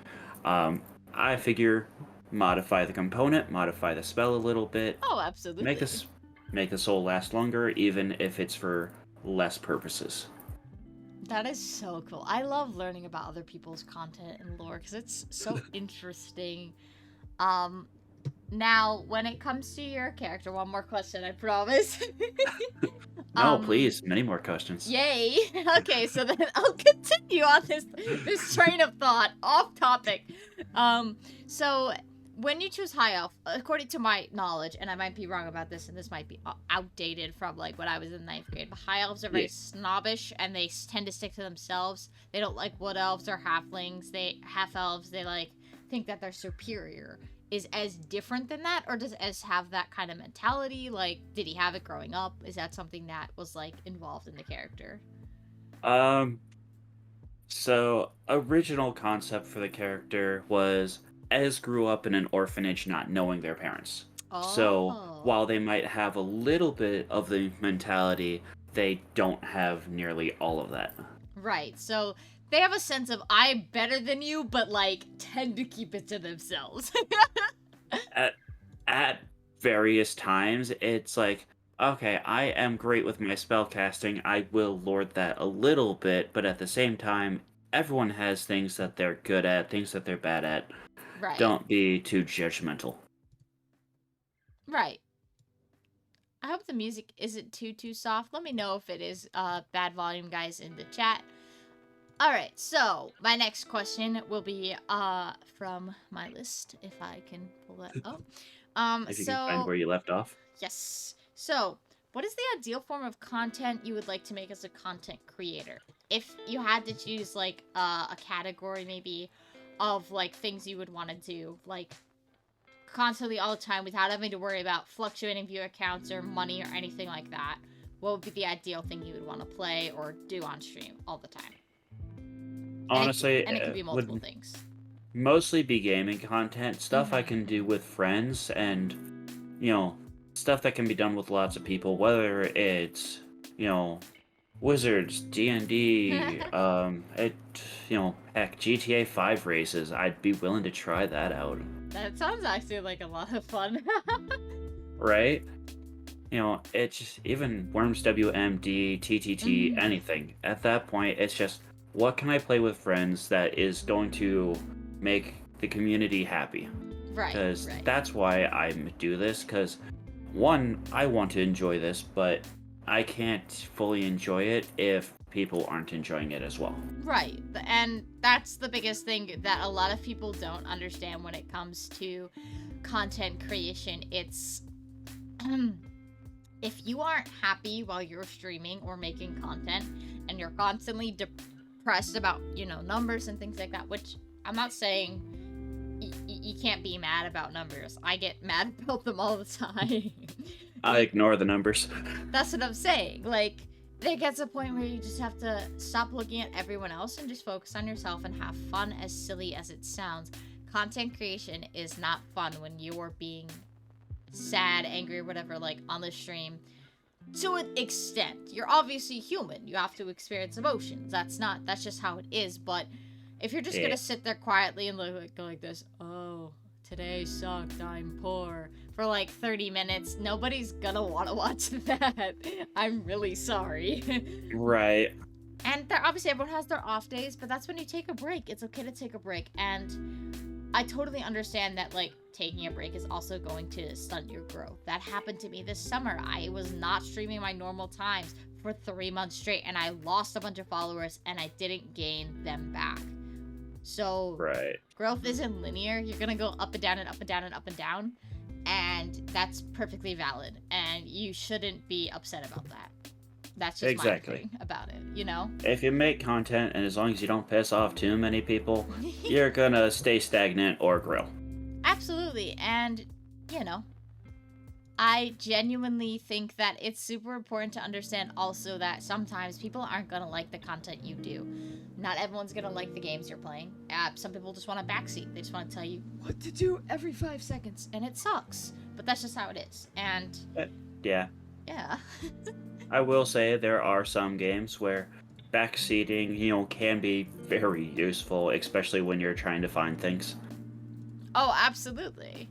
Speaker 2: I figure modify the component, modify the spell a little bit,
Speaker 3: Oh, absolutely.
Speaker 2: make the soul last longer, even if it's for less purposes.
Speaker 3: That is so cool. I love learning about other people's content and lore because it's so interesting. Now, when it comes to your character, one more question, I promise.
Speaker 2: No, please, many more questions.
Speaker 3: Yay! Okay, so then I'll continue on this train of thought, off topic. So when you choose high elf, according to my knowledge, and I might be wrong about this, and this might be outdated from like when I was in 9th grade, but high elves are very snobbish and they tend to stick to themselves. They don't like wood elves or halflings. Half elves. They like think that they're superior. Is Ez different than that, or does Ez have that kind of mentality? Like, did he have it growing up? Is that something that was like involved in the character?
Speaker 2: So original concept for the character was Ez grew up in an orphanage not knowing their parents. So while they might have a little bit of the mentality, they don't have nearly all of that.
Speaker 3: Right. So they have a sense of I'm better than you, but like tend to keep it to themselves.
Speaker 2: At various times, it's like, okay, I am great with my spellcasting. I will lord that a little bit, but at the same time, everyone has things that they're good at, things that they're bad at.
Speaker 3: Right.
Speaker 2: Don't be too judgmental.
Speaker 3: Right. I hope the music isn't too soft. Let me know if it is bad volume, guys, in the chat. All right, so my next question will be from my list, if I can pull that up.
Speaker 2: If you can find where you left off.
Speaker 3: Yes. So what is the ideal form of content you would like to make as a content creator? If you had to choose, like, a category, maybe, of, like, things you would want to do, like, constantly all the time without having to worry about fluctuating viewer counts or money or anything like that, what would be the ideal thing you would want to play or do on stream all the time?
Speaker 2: Honestly,
Speaker 3: And it could be multiple
Speaker 2: would
Speaker 3: things.
Speaker 2: mostly be gaming content, stuff I can do with friends, and, you know, stuff that can be done with lots of people, whether it's, you know, Wizards, D&D, heck, GTA 5 races. I'd be willing to try that out.
Speaker 3: That sounds actually like a lot of fun.
Speaker 2: Right? You know, it's just, even Worms WMD, TTT, anything. At that point, it's just, what can I play with friends that is going to make the community happy?
Speaker 3: Right.
Speaker 2: Because
Speaker 3: Right.
Speaker 2: that's why I do this, because, one, I want to enjoy this, but I can't fully enjoy it if people aren't enjoying it as well.
Speaker 3: Right. And that's the biggest thing that a lot of people don't understand when it comes to content creation. It's if you aren't happy while you're streaming or making content and you're constantly depressed about, you know, numbers and things like that, which I'm not saying you can't be mad about numbers. I get mad about them all the time.
Speaker 2: I ignore the numbers.
Speaker 3: That's what I'm saying. Like, there gets a point where you just have to stop looking at everyone else and just focus on yourself and have fun, as silly as it sounds. Content creation is not fun when you're being sad, angry, or whatever, like, on the stream. To an extent. You're obviously human. You have to experience emotions. That's just how it is. But if you're just gonna sit there quietly and go like this, oh, today sucked, I'm poor, for like 30 minutes, nobody's gonna want to watch that. I'm really sorry.
Speaker 2: Right.
Speaker 3: And obviously everyone has their off days, but that's when you take a break. It's okay to take a break. And I totally understand that, like, taking a break is also going to stunt your growth. That happened to me this summer. I was not streaming my normal times for 3 months straight, and I lost a bunch of followers, and I didn't gain them back. So,
Speaker 2: right.
Speaker 3: Growth isn't linear. You're gonna go up and down and up and down and up and down, and that's perfectly valid, and you shouldn't be upset about that. That's just my thing about it, you know?
Speaker 2: If you make content, and as long as you don't piss off too many people, you're gonna stay stagnant or grow.
Speaker 3: Absolutely, and, you know, I genuinely think that it's super important to understand also that sometimes people aren't gonna like the content you do. Not everyone's gonna like the games you're playing. Some people just want a backseat. They just want to tell you what to do every 5 seconds, and it sucks. But that's just how it is, and...
Speaker 2: yeah.
Speaker 3: Yeah.
Speaker 2: I will say there are some games where backseating, you know, can be very useful, especially when you're trying to find things.
Speaker 3: Oh, absolutely.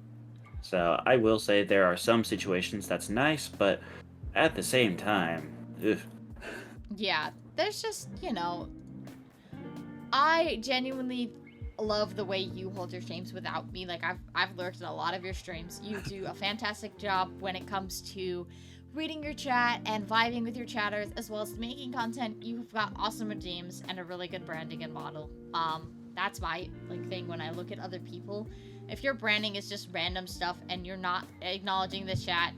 Speaker 2: So I will say there are some situations that's nice, but at the same time, ugh.
Speaker 3: Yeah, there's just, you know, I genuinely love the way you hold your streams without me. Like, I've lurked in a lot of your streams. You do a fantastic job when it comes to reading your chat and vibing with your chatters, as well as making content. You've got awesome redeems and a really good branding and model. That's my, like, thing when I look at other people. If your branding is just random stuff and you're not acknowledging the chat,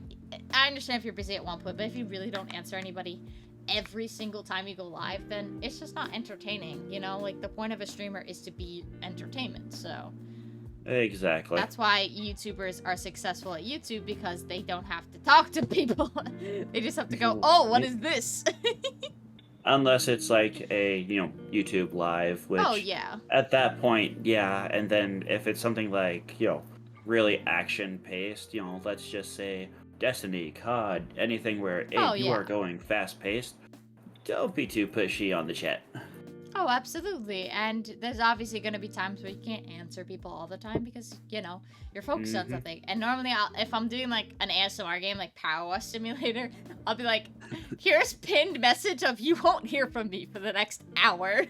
Speaker 3: I understand if you're busy at one point, but if you really don't answer anybody every single time you go live, then it's just not entertaining, you know? Like, the point of a streamer is to be entertainment, so...
Speaker 2: Exactly.
Speaker 3: That's why YouTubers are successful at YouTube, because they don't have to talk to people. They just have to go, oh, what is this?
Speaker 2: Unless it's like a, you know, YouTube live, which...
Speaker 3: Oh, yeah.
Speaker 2: At that point, yeah, and then if it's something like, you know, really action-paced, you know, let's just say Destiny, COD, anything where you are going fast-paced, don't be too pushy on the chat.
Speaker 3: Oh, absolutely. And there's obviously going to be times where you can't answer people all the time because, you know, you're focused on something. And normally, if I'm doing, like, an ASMR game, like Power Wash Simulator, I'll be like, here's pinned message of you won't hear from me for the next hour.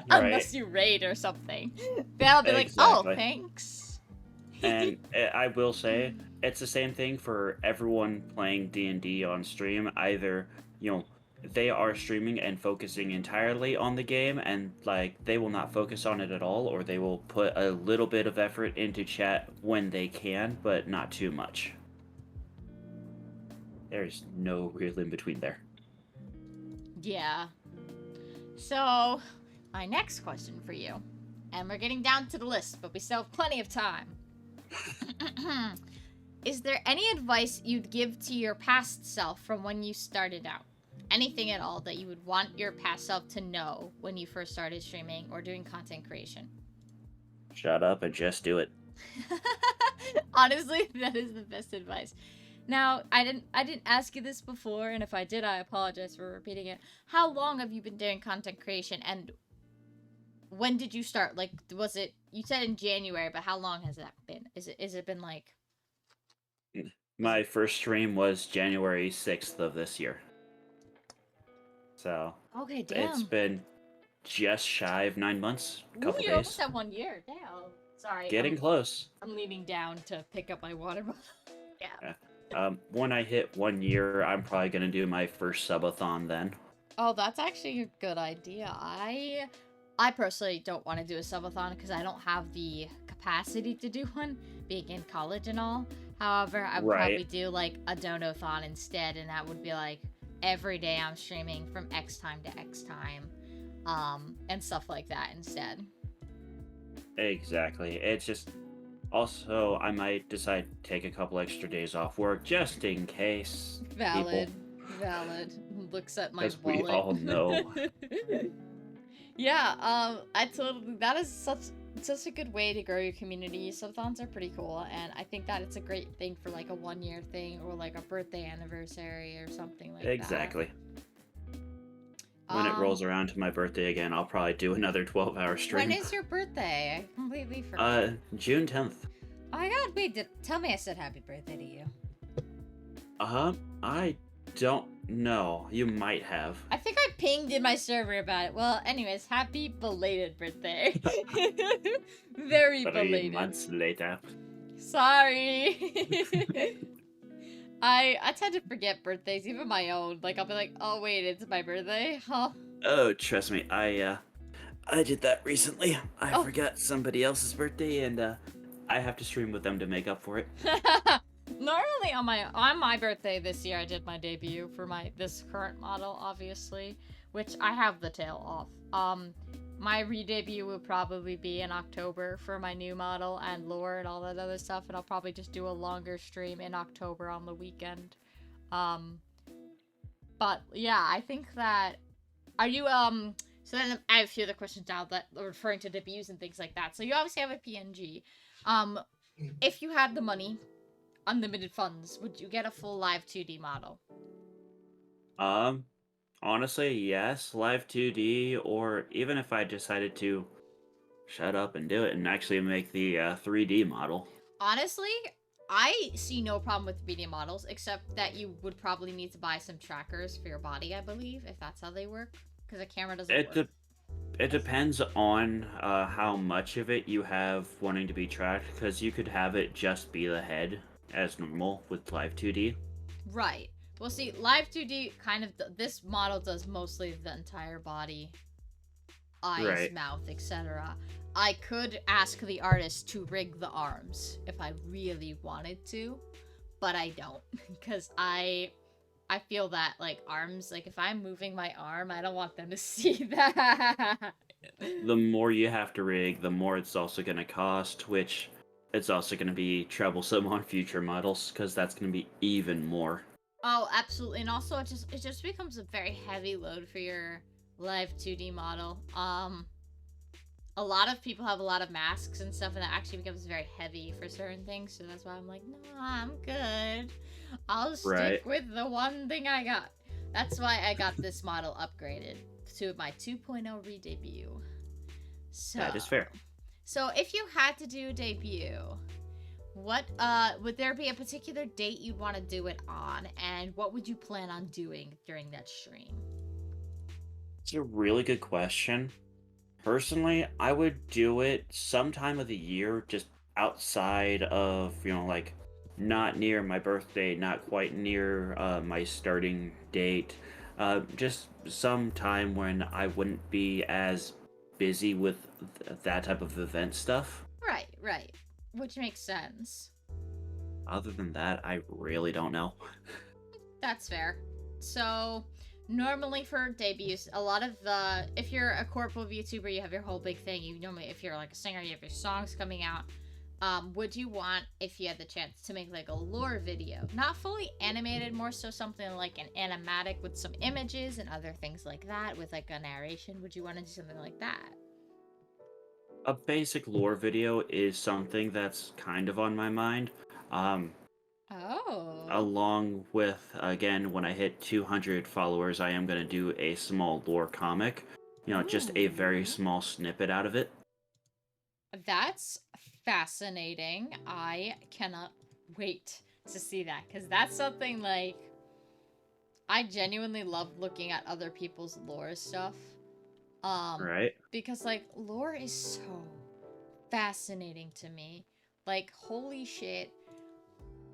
Speaker 3: Unless you raid or something. Then I'll be like, oh, thanks.
Speaker 2: And I will say, it's the same thing for everyone playing D&D on stream. Either, you know, they are streaming and focusing entirely on the game, and, like, they will not focus on it at all, or they will put a little bit of effort into chat when they can, but not too much. There's no real in between there.
Speaker 3: Yeah. So, my next question for you, and we're getting down to the list, but we still have plenty of time. Is there any advice you'd give to your past self from when you started out? Anything at all that you would want your past self to know when you first started streaming or doing content creation?
Speaker 2: Shut up and just do it.
Speaker 3: Honestly, that is the best advice. Now, I didn't ask you this before, and if I did, I apologize for repeating it. How long have you been doing content creation, and when did you start? Like, was it, you said in January, but how long has that been? Is it been like...
Speaker 2: My first stream was January 6th of this year. So,
Speaker 3: Okay, damn.
Speaker 2: it's been just shy of 9 months, a couple
Speaker 3: Ooh, you
Speaker 2: days.
Speaker 3: almost have 1 year. Damn. Sorry.
Speaker 2: Getting close.
Speaker 3: I'm leaning down to pick up my water bottle. Yeah.
Speaker 2: When I hit 1 year, I'm probably going to do my first subathon then.
Speaker 3: Oh, that's actually a good idea. I personally don't want to do a subathon because I don't have the capacity to do one, being in college and all. However, I would probably do like a donathon instead, and that would be like every day I'm streaming from X time to X time, and stuff like that instead.
Speaker 2: Exactly. It's just... Also, I might decide to take a couple extra days off work just in case.
Speaker 3: Valid. Looks at my
Speaker 2: As
Speaker 3: wallet.
Speaker 2: we all know.
Speaker 3: Yeah, I totally, that is such a good way to grow your community. Subathons are pretty cool, and I think that it's a great thing for like a 1 year thing or like a birthday anniversary or something like that.
Speaker 2: Exactly. When it rolls around to my birthday again, I'll probably do another 12-hour stream.
Speaker 3: When is your birthday? I completely forgot.
Speaker 2: June 10th.
Speaker 3: Oh my god, wait, tell me I said happy birthday to you.
Speaker 2: I don't know. You might have.
Speaker 3: I think I pinged in my server about it. Well, anyways, happy belated birthday. Very
Speaker 2: 3
Speaker 3: belated.
Speaker 2: months later.
Speaker 3: Sorry. I tend to forget birthdays, even my own. Like, I'll be like, oh wait, it's my birthday? Huh?
Speaker 2: Oh, trust me, I did that recently. I forgot somebody else's birthday, and I have to stream with them to make up for it.
Speaker 3: Normally on my birthday this year, I did my debut for this current model, obviously, which I have the tail off. My re-debut will probably be in October for my new model and lore and all that other stuff, and I'll probably just do a longer stream in October on the weekend. But yeah, I think that, are you, so then I have a few other questions now that are referring to debuts and things like that. So you obviously have a PNG. If you had the money, unlimited funds, would you get a full live 2D model?
Speaker 2: Honestly, yes, live 2D, or even if I decided to shut up and do it and actually make the 3D model.
Speaker 3: Honestly, I see no problem with 3D models, except that you would probably need to buy some trackers for your body, I believe, if that's how they work, because a camera doesn't work.
Speaker 2: It depends on how much of it you have wanting to be tracked, because you could have it just be the head, as normal, with live 2D.
Speaker 3: Right. Well, see, live 2D kind of, this model does mostly the entire body, eyes, mouth, etc. I could ask the artist to rig the arms if I really wanted to, but I don't, because I feel that, like, arms, like, if I'm moving my arm, I don't want them to see that.
Speaker 2: The more you have to rig, the more it's also going to cost, which it's also going to be troublesome on future models, because that's going to be even more.
Speaker 3: Oh, absolutely. And also, it just becomes a very heavy load for your live 2D model. A lot of people have a lot of masks and stuff, and that actually becomes very heavy for certain things, so that's why I'm like, no, I'm good. I'll stick with the one thing I got. That's why I got this model upgraded to my 2.0 re-debut. So,
Speaker 2: that is fair.
Speaker 3: So, if you had to do a debut, what, would there be a particular date you'd want to do it on, and what would you plan on doing during that stream?
Speaker 2: It's a really good question. Personally, I would do it sometime of the year, just outside of, like, not near my birthday, not quite near my starting date. Just some time when I wouldn't be as busy with that type of event stuff.
Speaker 3: Right. Which makes sense.
Speaker 2: Other than that, I really don't know.
Speaker 3: That's fair. So, normally for debuts, a lot of the, if you're a corporal VTuber, you have your whole big thing. You normally, if you're like a singer, you have your songs coming out. Would you want, if you had the chance, to make like a lore video? Not fully animated, more so something like an animatic with some images and other things like that, with like a narration. Would you want to do something like that?
Speaker 2: A basic lore video is something that's kind of on my mind. Um,
Speaker 3: Oh.
Speaker 2: Along with, again, when I hit 200 followers, I am going to do a small lore comic. Just a very
Speaker 3: Ooh.
Speaker 2: small snippet out of it.
Speaker 3: That's fascinating. I cannot wait to see that, because that's something like I genuinely love looking at other people's lore stuff.
Speaker 2: Right?
Speaker 3: Because like lore is so fascinating to me. Like holy shit.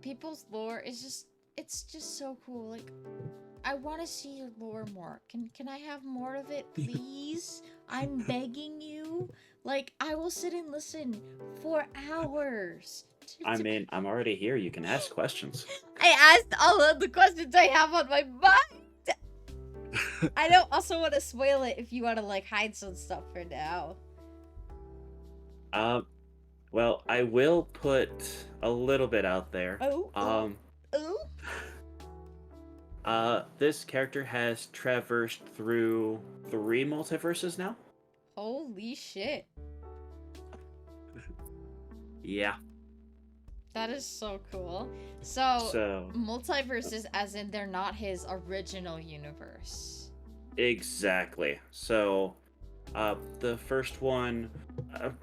Speaker 3: People's lore is just, it's just so cool. Like I want to see your lore more. Can I have more of it, please? I'm begging you. Like I will sit and listen for hours.
Speaker 2: I mean, I'm already here. You can ask questions.
Speaker 3: I asked all of the questions I have on my mind. I don't also want to spoil it if you want to like hide some stuff for now.
Speaker 2: Well, I will put a little bit out there.
Speaker 3: Oh.
Speaker 2: This character has traversed through 3 multiverses now.
Speaker 3: Holy shit.
Speaker 2: Yeah.
Speaker 3: That is so cool. So,
Speaker 2: So,
Speaker 3: multiverses as in they're not his original universe.
Speaker 2: exactly. So, the first one,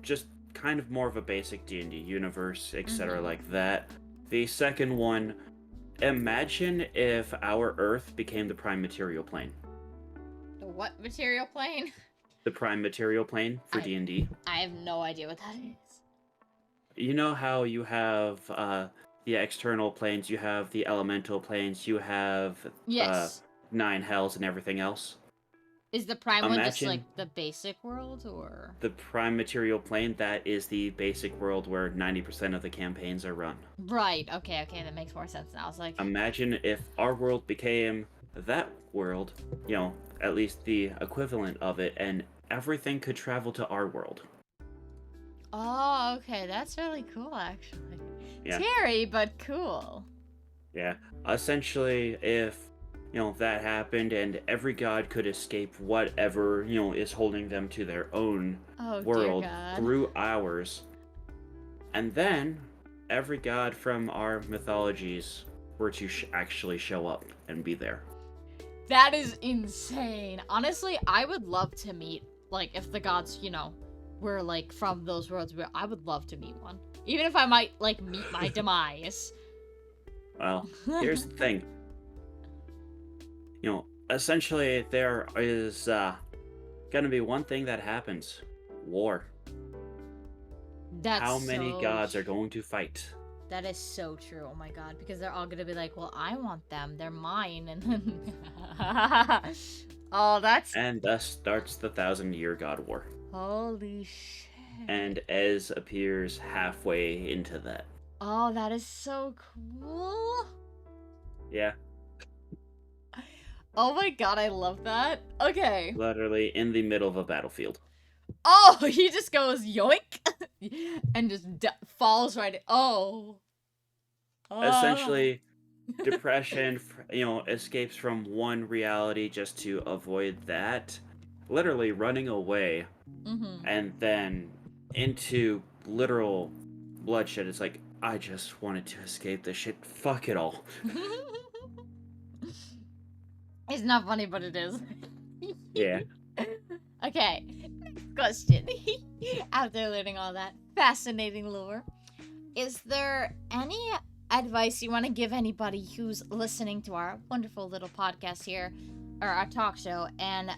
Speaker 2: just kind of more of a basic D&D universe, etc. like that. The second one, imagine if our Earth became the prime material plane.
Speaker 3: The what material plane?
Speaker 2: The prime material plane for D&D.
Speaker 3: I have no idea what that is.
Speaker 2: You know how you have the external planes, you have the elemental planes, you have
Speaker 3: Yes.
Speaker 2: 9 hells and everything else?
Speaker 3: Is the prime one just
Speaker 2: Imagine-
Speaker 3: like the basic world, or?
Speaker 2: The prime material plane, that is the basic world where 90% of the campaigns are run.
Speaker 3: Right, okay, that makes more sense now. I was like,
Speaker 2: Imagine if our world became that world, at least the equivalent of it, and everything could travel to our world.
Speaker 3: oh, okay, that's really cool, actually.
Speaker 2: Yeah.
Speaker 3: Scary, but cool.
Speaker 2: Yeah. Essentially, if, that happened and every god could escape whatever, is holding them to their own
Speaker 3: Oh,
Speaker 2: world
Speaker 3: dear God.
Speaker 2: through ours, and then every god from our mythologies were to actually show up and be there.
Speaker 3: That is insane. Honestly, I would love to meet, like, if the gods, were, like, from those worlds, I would love to meet one. Even if I might, like, meet my demise.
Speaker 2: Well, here's the thing. Essentially, there is gonna be one thing that happens. War.
Speaker 3: That's
Speaker 2: How many
Speaker 3: so
Speaker 2: gods are going to fight?
Speaker 3: That is so true. Oh my god. Because they're all gonna be like, well, I want them. They're mine. And then... oh, that's...
Speaker 2: And thus starts the 1,000-year God War.
Speaker 3: Holy shit.
Speaker 2: And Ez appears halfway into that.
Speaker 3: Oh, that is so cool.
Speaker 2: Yeah.
Speaker 3: Oh my god, I love that. Okay.
Speaker 2: Literally in the middle of a battlefield.
Speaker 3: Oh, he just goes yoink and just falls right in. Oh.
Speaker 2: Essentially, depression, escapes from one reality just to avoid that. Literally running away. And then into literal bloodshed. It's like, I just wanted to escape this shit. Fuck it all.
Speaker 3: It's not funny, but it is.
Speaker 2: Yeah.
Speaker 3: Okay, next question. After learning all that fascinating lore, is there any advice you want to give anybody who's listening to our wonderful little podcast here, or our talk show, and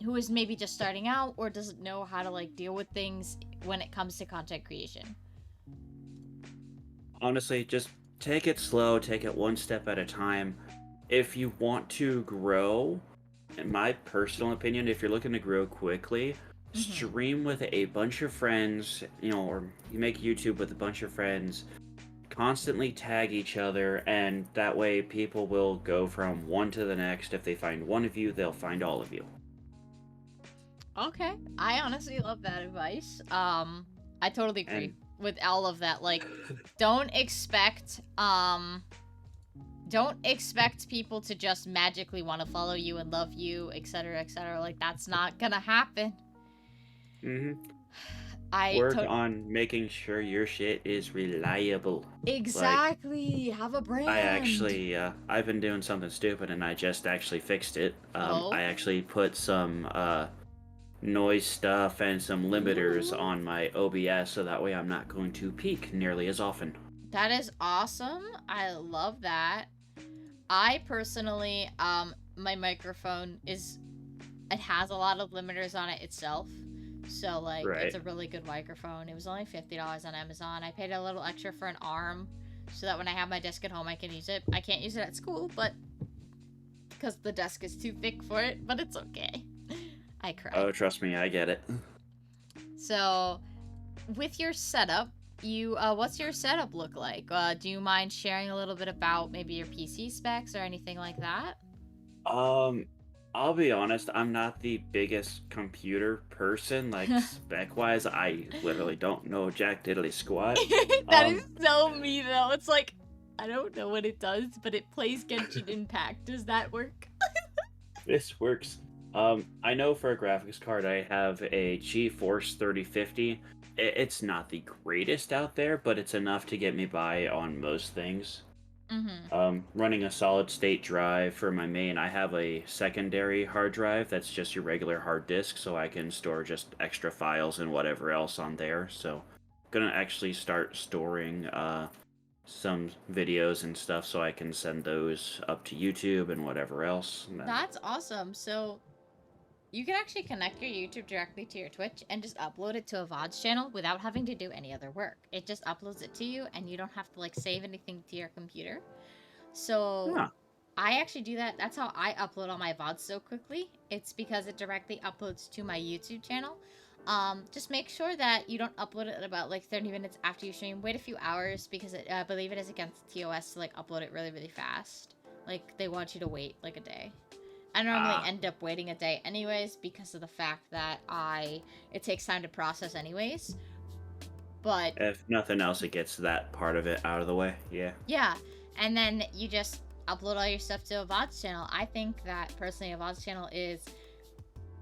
Speaker 3: who is maybe just starting out or doesn't know how to like deal with things when it comes to content creation?
Speaker 2: Honestly, just take it slow, take it one step at a time. If you want to grow, in my personal opinion, if you're looking to grow quickly, stream with a bunch of friends, or you make YouTube with a bunch of friends, constantly tag each other, and that way people will go from one to the next. If they find one of you, they'll find all of you.
Speaker 3: Okay. I honestly love that advice. I totally agree
Speaker 2: And
Speaker 3: with all of that. Like, don't expect people to just magically want to follow you and love you, etc., etc. Like, that's not gonna happen.
Speaker 2: work on making sure your shit is reliable. Like,
Speaker 3: Exactly. Have a
Speaker 2: I
Speaker 3: brand.
Speaker 2: actually, I've been doing something stupid, and I just actually fixed it.
Speaker 3: Oh.
Speaker 2: I actually put some noise stuff and some limiters
Speaker 3: Ooh.
Speaker 2: on my OBS, so that way I'm not going to peak nearly as often.
Speaker 3: That is awesome. I love that. I personally, my microphone it has a lot of limiters on it itself. So, like,
Speaker 2: Right.
Speaker 3: it's a really good microphone. It was only $50 on Amazon. I paid a little extra for an arm so that when I have my desk at home, I can use it. I can't use it at school, but because the desk is too thick for it, but it's okay. I cry.
Speaker 2: Oh, trust me, I get it.
Speaker 3: So, with your setup, what's your setup look like? Do you mind sharing a little bit about maybe your PC specs or anything like that?
Speaker 2: I'll be honest, I'm not the biggest computer person. Like, spec-wise, I literally don't know jack diddly squat.
Speaker 3: That is so me, though. It's like, I don't know what it does, but it plays Genshin Impact. Does that work?
Speaker 2: This works. I know for a graphics card, I have a GeForce 3050. It's not the greatest out there, but it's enough to get me by on most things. Running a solid state drive for my main, I have a secondary hard drive that's just your regular hard disk, so I can store just extra files and whatever else on there. So, gonna actually start storing some videos and stuff so I can send those up to YouTube and whatever else.
Speaker 3: That's awesome. So, you can actually connect your YouTube directly to your Twitch and just upload it to a VODs channel without having to do any other work. It just uploads it to you, and you don't have to, like, save anything to your computer. So,
Speaker 2: Yeah.
Speaker 3: I actually do that. That's how I upload all my VODs so quickly. It's because it directly uploads to my YouTube channel. Just make sure that you don't upload it at about, like, 30 minutes after you stream. Wait a few hours, because I believe it is against TOS to, like, upload it really, really fast. Like, they want you to wait, like, a day. I normally end up waiting a day anyways because of the fact that it takes time to process anyways. But
Speaker 2: if nothing else, it gets that part of it out of the way. Yeah.
Speaker 3: Yeah, and then you just upload all your stuff to a VODs channel. I think that personally a VODs channel is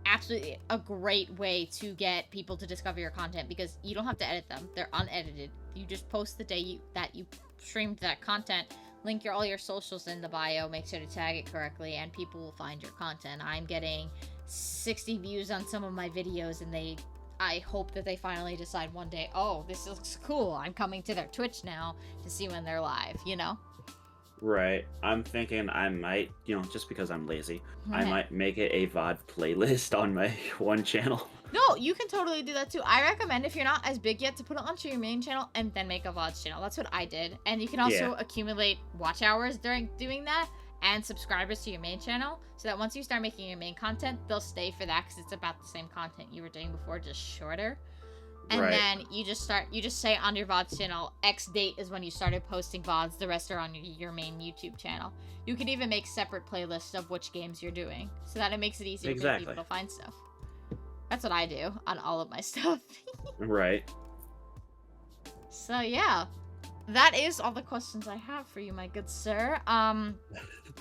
Speaker 3: absolutely a great way to get people to discover your content because you don't have to edit them. They're unedited. You just post the day that you streamed that content. Link all your socials in the bio, make sure to tag it correctly, and people will find your content. I'm getting 60 views on some of my videos, and I hope that they finally decide one day, oh, this looks cool, I'm coming to their Twitch now to see when they're live, you know?
Speaker 2: Right. I'm thinking I might, just because I'm lazy, I might make it a VOD playlist on my one channel.
Speaker 3: No, you can totally do that too. I recommend if you're not as big yet to put it onto your main channel and then make a VODs channel. That's what I did. And you can also accumulate watch hours during doing that and subscribers to your main channel so that once you start making your main content, they'll stay for that because it's about the same content you were doing before, just shorter. And then you just say on your VODs channel, X date is when you started posting VODs, the rest are on your main YouTube channel. You can even make separate playlists of which games you're doing so that it makes it easier for people to find stuff. That's what I do on all of my stuff.
Speaker 2: Right.
Speaker 3: So yeah, that is all the questions I have for you, my good sir. Our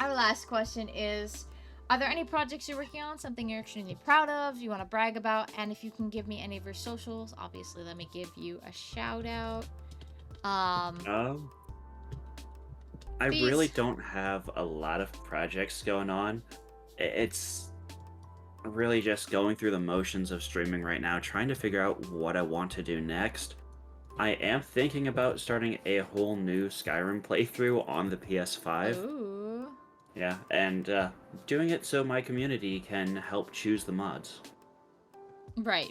Speaker 3: last question is, are there any projects you're working on, something you're extremely proud of, you want to brag about? And if you can give me any of your socials, obviously let me give you a shout out.
Speaker 2: I really don't have a lot of projects going on. It's really just going through the motions of streaming right now, trying to figure out what I want to do next. I am thinking about starting a whole new Skyrim playthrough on the PS5.
Speaker 3: Ooh.
Speaker 2: Yeah, and doing it so my community can help choose the mods.
Speaker 3: Right.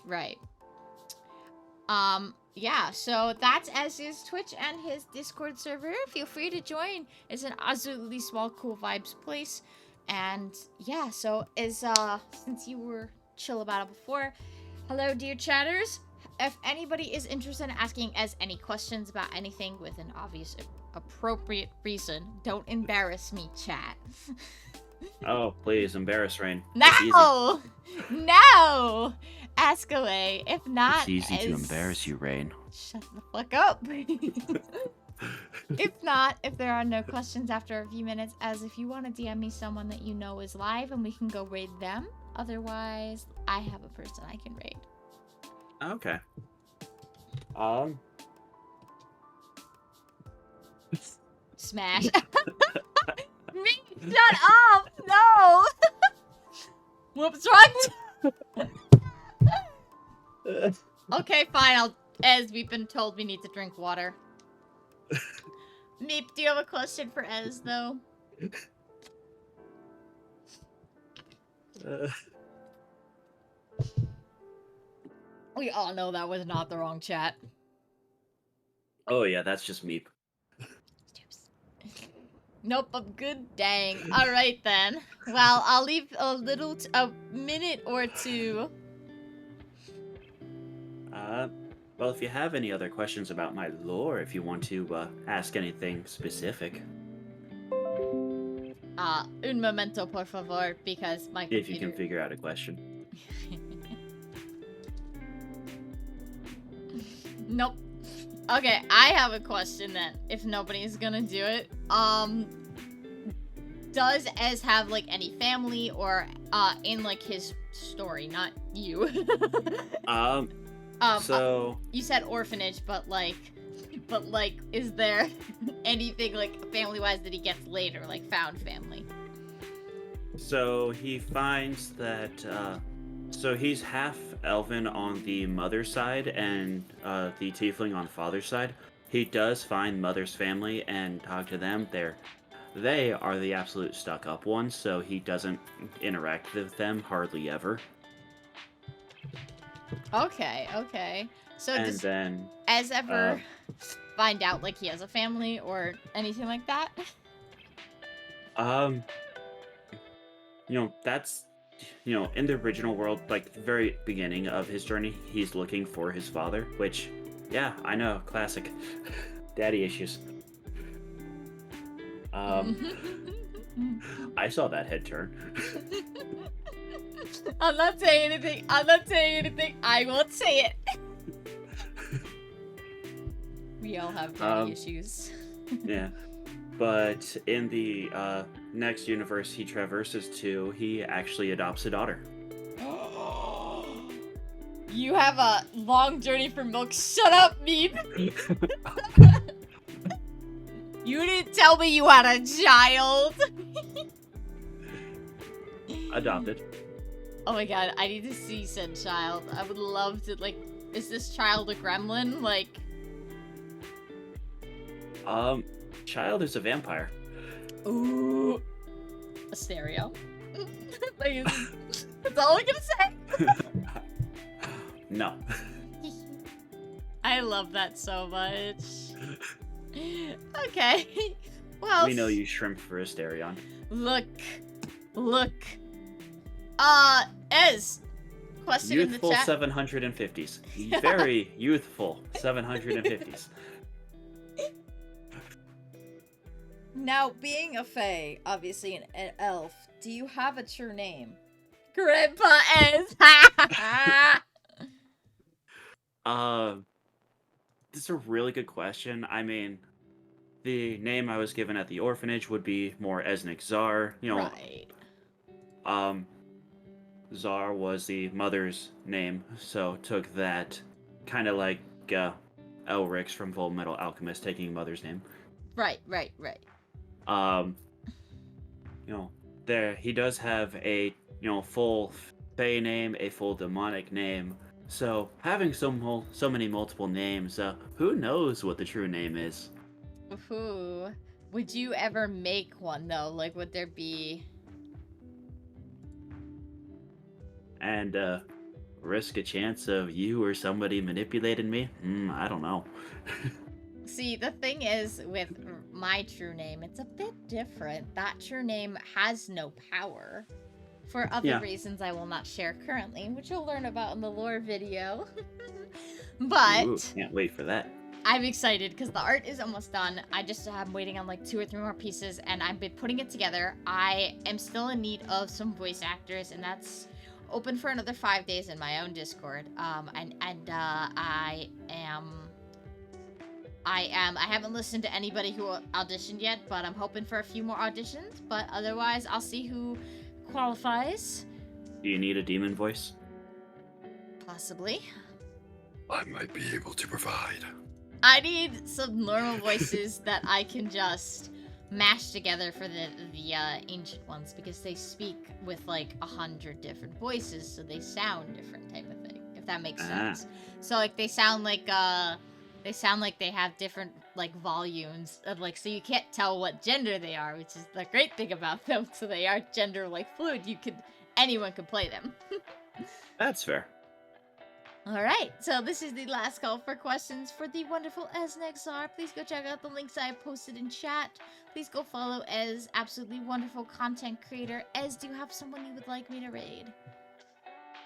Speaker 3: Yeah, so that's Ez's Twitch and his Discord server. Feel free to join. It's an absolutely small, cool vibes place. And yeah, so since you were chill about it before, hello dear chatters. if anybody is interested in asking Ez any questions about anything with an obvious, appropriate reason, don't embarrass me, chat.
Speaker 2: Oh, please, embarrass Rain. It's easy.
Speaker 3: No! No! Ask away. If not,
Speaker 2: It's easy to
Speaker 3: Ez-
Speaker 2: embarrass you, Rain.
Speaker 3: Shut the fuck up. If not, if there are no questions after a few minutes, as if you want to DM me someone that you know is live and we can go raid them. Otherwise, I have a person I can raid.
Speaker 2: Okay.
Speaker 3: Smash. Me, shut up! No! Whoops, right? Okay, fine, Ez, we've been told we need to drink water. Meep, do you have a question for Ez, though? We all know that was not the wrong chat.
Speaker 2: Oh yeah, that's just Meep.
Speaker 3: Nope, I'm good. Dang. Alright then. Well, I'll leave a minute or two.
Speaker 2: Well, if you have any other questions about my lore, if you want to ask anything specific.
Speaker 3: Un momento, por favor, because my computer...
Speaker 2: If you can figure out a question.
Speaker 3: Nope. Okay, I have a question then, if nobody's gonna do it. Does Ez have, like, any family or, in, like, his story, not you?
Speaker 2: So...
Speaker 3: You said orphanage, but, is there anything, like, family-wise that he gets later, like, found family?
Speaker 2: So, he finds that, so he's half elven on the mother's side and the tiefling on father's side. He does find mother's family and talk to them. They are the absolute stuck-up ones, so he doesn't interact with them hardly ever.
Speaker 3: Okay. So
Speaker 2: And
Speaker 3: does
Speaker 2: then,
Speaker 3: Ez ever find out, like, he has a family or anything like that?
Speaker 2: that's, in the original world, like, the very beginning of his journey, he's looking for his father, which, yeah, I know, classic. Daddy issues. I saw that head turn.
Speaker 3: I'm not saying anything. I won't say it. We all have daddy issues.
Speaker 2: Yeah. But in the next universe he traverses to, he actually adopts a daughter.
Speaker 3: You have a long journey for milk. Shut up, Meep. You didn't tell me you had a child.
Speaker 2: Adopted.
Speaker 3: Oh my god, I need to see said child. I would love to, like, is this child a gremlin? Like...
Speaker 2: Child is a vampire.
Speaker 3: Ooh. A stereo. Like, that's all I'm gonna say.
Speaker 2: No.
Speaker 3: I love that so much. Okay. Well...
Speaker 2: We know you shrimp for Asterion.
Speaker 3: Look. Ez. Question
Speaker 2: Youthful
Speaker 3: in the chat.
Speaker 2: 750s. Very youthful 750s.
Speaker 3: Now, being a fae, obviously an elf, do you have a true name? Grandpa Ez.
Speaker 2: This is a really good question. I mean, the name I was given at the orphanage would be more Esnik Zar.
Speaker 3: Right.
Speaker 2: Zar was the mother's name, so took that, kind of like Elrix from Full Metal Alchemist taking mother's name.
Speaker 3: Right.
Speaker 2: There he does have a full fae name, a full demonic name. So having so many multiple names, who knows what the true name is?
Speaker 3: Ooh. Would you ever make one though? Like, would there be?
Speaker 2: And risk a chance of you or somebody manipulating me? I don't know.
Speaker 3: See, the thing is with my true name, it's a bit different. That true name has no power. for other
Speaker 2: Yeah.
Speaker 3: reasons I will not share currently, which you'll learn about in the lore video. But
Speaker 2: Ooh, can't wait for that.
Speaker 3: I'm excited because the art is almost done. I'm waiting on like 2 or 3 more pieces, and I've been putting it together. I am still in need of some voice actors, and that's open for another 5 days in my own Discord. I haven't listened to anybody who auditioned yet, but I'm hoping for a few more auditions. But otherwise, I'll see who qualifies.
Speaker 2: Do you need a demon voice?
Speaker 3: Possibly.
Speaker 4: I might be able to provide.
Speaker 3: I need some normal voices that I can just mash together for the ancient ones, because they speak with like 100 different voices, so they sound different type of thing, if that makes sense. So like they sound like they have different like volumes of like, so you can't tell what gender they are, which is the great thing about them. So they are gender like fluid. Anyone could play them.
Speaker 2: That's fair.
Speaker 3: Alright, so this is the last call for questions for the wonderful Esnexar. Please go check out the links I have posted in chat. Please go follow Ez, absolutely wonderful content creator. Ez, do you have someone you would like me to raid?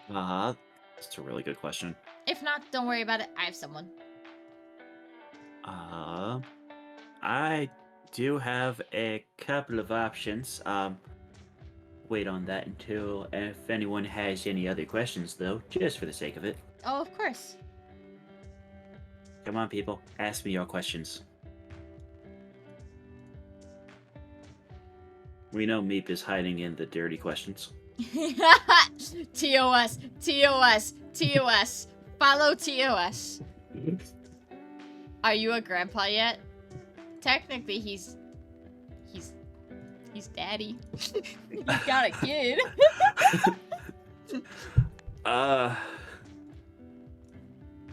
Speaker 2: That's a really good question.
Speaker 3: If not, don't worry about it. I have someone.
Speaker 2: I do have a couple of options. Wait on that until if anyone has any other questions, though, just for the sake of it.
Speaker 3: Oh, of course.
Speaker 2: Come on, people. Ask me your questions. We know Meep is hiding in the dirty questions.
Speaker 3: TOS, TOS, TOS. Follow TOS. Are you a grandpa yet? Technically, he's daddy. He's got a kid.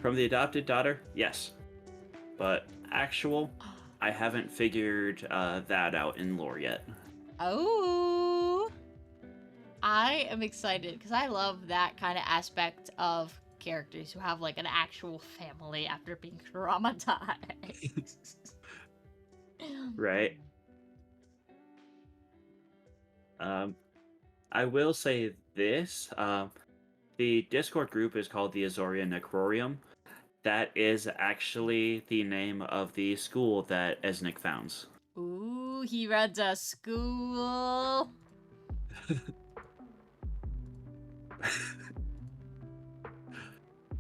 Speaker 2: From the adopted daughter, yes. But actual, I haven't figured that out in lore yet.
Speaker 3: Oh. I am excited because I love that kind of aspect of characters who have like an actual family after being traumatized.
Speaker 2: Right. I will say this. The Discord group is called the Azoria Necrorium. That is actually the name of the school that Esnik founds.
Speaker 3: Ooh, he runs a school.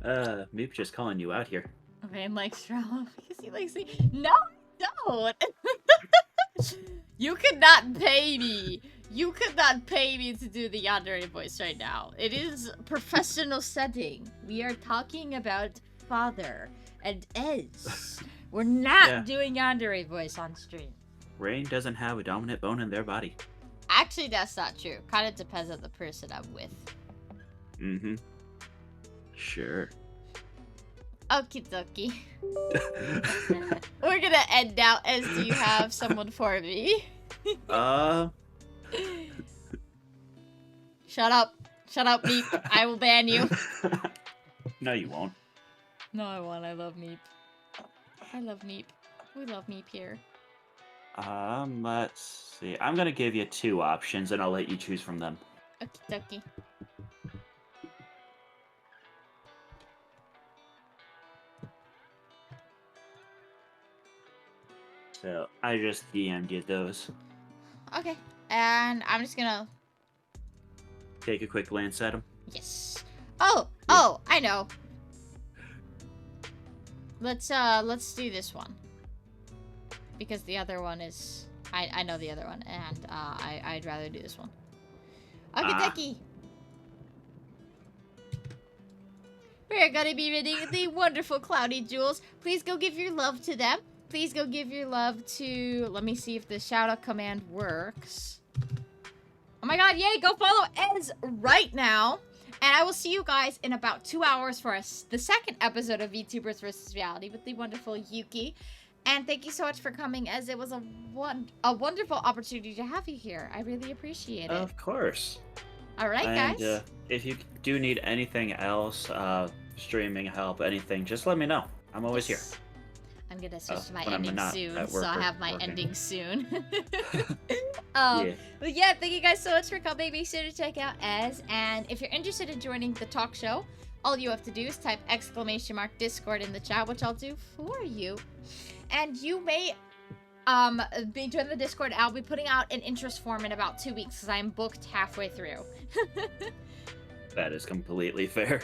Speaker 2: Meep just calling you out here.
Speaker 3: Man likes drama because he likes me. No, don't. You could not pay me. You could not pay me to do the yandere voice right now. It is a professional setting. We are talking about father and Ez. We're not doing yandere voice on stream.
Speaker 2: Rain doesn't have a dominant bone in their body.
Speaker 3: Actually, that's not true. Kind of depends on the person I'm with.
Speaker 2: Mm-hmm. Sure.
Speaker 3: Okie dokie. We're gonna end now. Ez, do you have someone for me? Shut up. Shut up, Meep. I will ban you.
Speaker 2: No, you won't.
Speaker 3: No, I won't. I love Meep. I love Meep. We love Meep here.
Speaker 2: Let's see. I'm gonna give you 2 options, and I'll let you choose from them.
Speaker 3: Okie dokie.
Speaker 2: So, I just DM'd you those.
Speaker 3: Okay. And I'm just gonna...
Speaker 2: Take a quick glance at them.
Speaker 3: Yes. Oh, I know. Let's do this one. Because the other one is... I know the other one, and I'd rather do this one. Okie dokie. We're gonna be reading the wonderful Cloudy Jewels. Please go give your love to them. Please go give your love to... Let me see if the shout-out command works. Oh my god, yay! Go follow Ez right now. And I will see you guys in about 2 hours for the second episode of VTubers vs. Reality with the wonderful Yuki. And thank you so much for coming, Ez it was a wonderful opportunity to have you here. I really appreciate it.
Speaker 2: Of course.
Speaker 3: Alright, guys.
Speaker 2: And if you do need anything else, streaming help, anything, just let me know. I'm always here.
Speaker 3: I'm gonna switch to my
Speaker 2: when I'm
Speaker 3: ending
Speaker 2: not
Speaker 3: soon,
Speaker 2: at
Speaker 3: so
Speaker 2: work
Speaker 3: I
Speaker 2: or
Speaker 3: have my
Speaker 2: working.
Speaker 3: ending soon.
Speaker 2: Yeah.
Speaker 3: But yeah, thank you guys so much for coming. Make sure to check out Ez, and if you're interested in joining the talk show, all you have to do is type !Discord in the chat, which I'll do for you. And you may be joining the Discord. I'll be putting out an interest form in about 2 weeks because I'm booked halfway through.
Speaker 2: That is completely fair.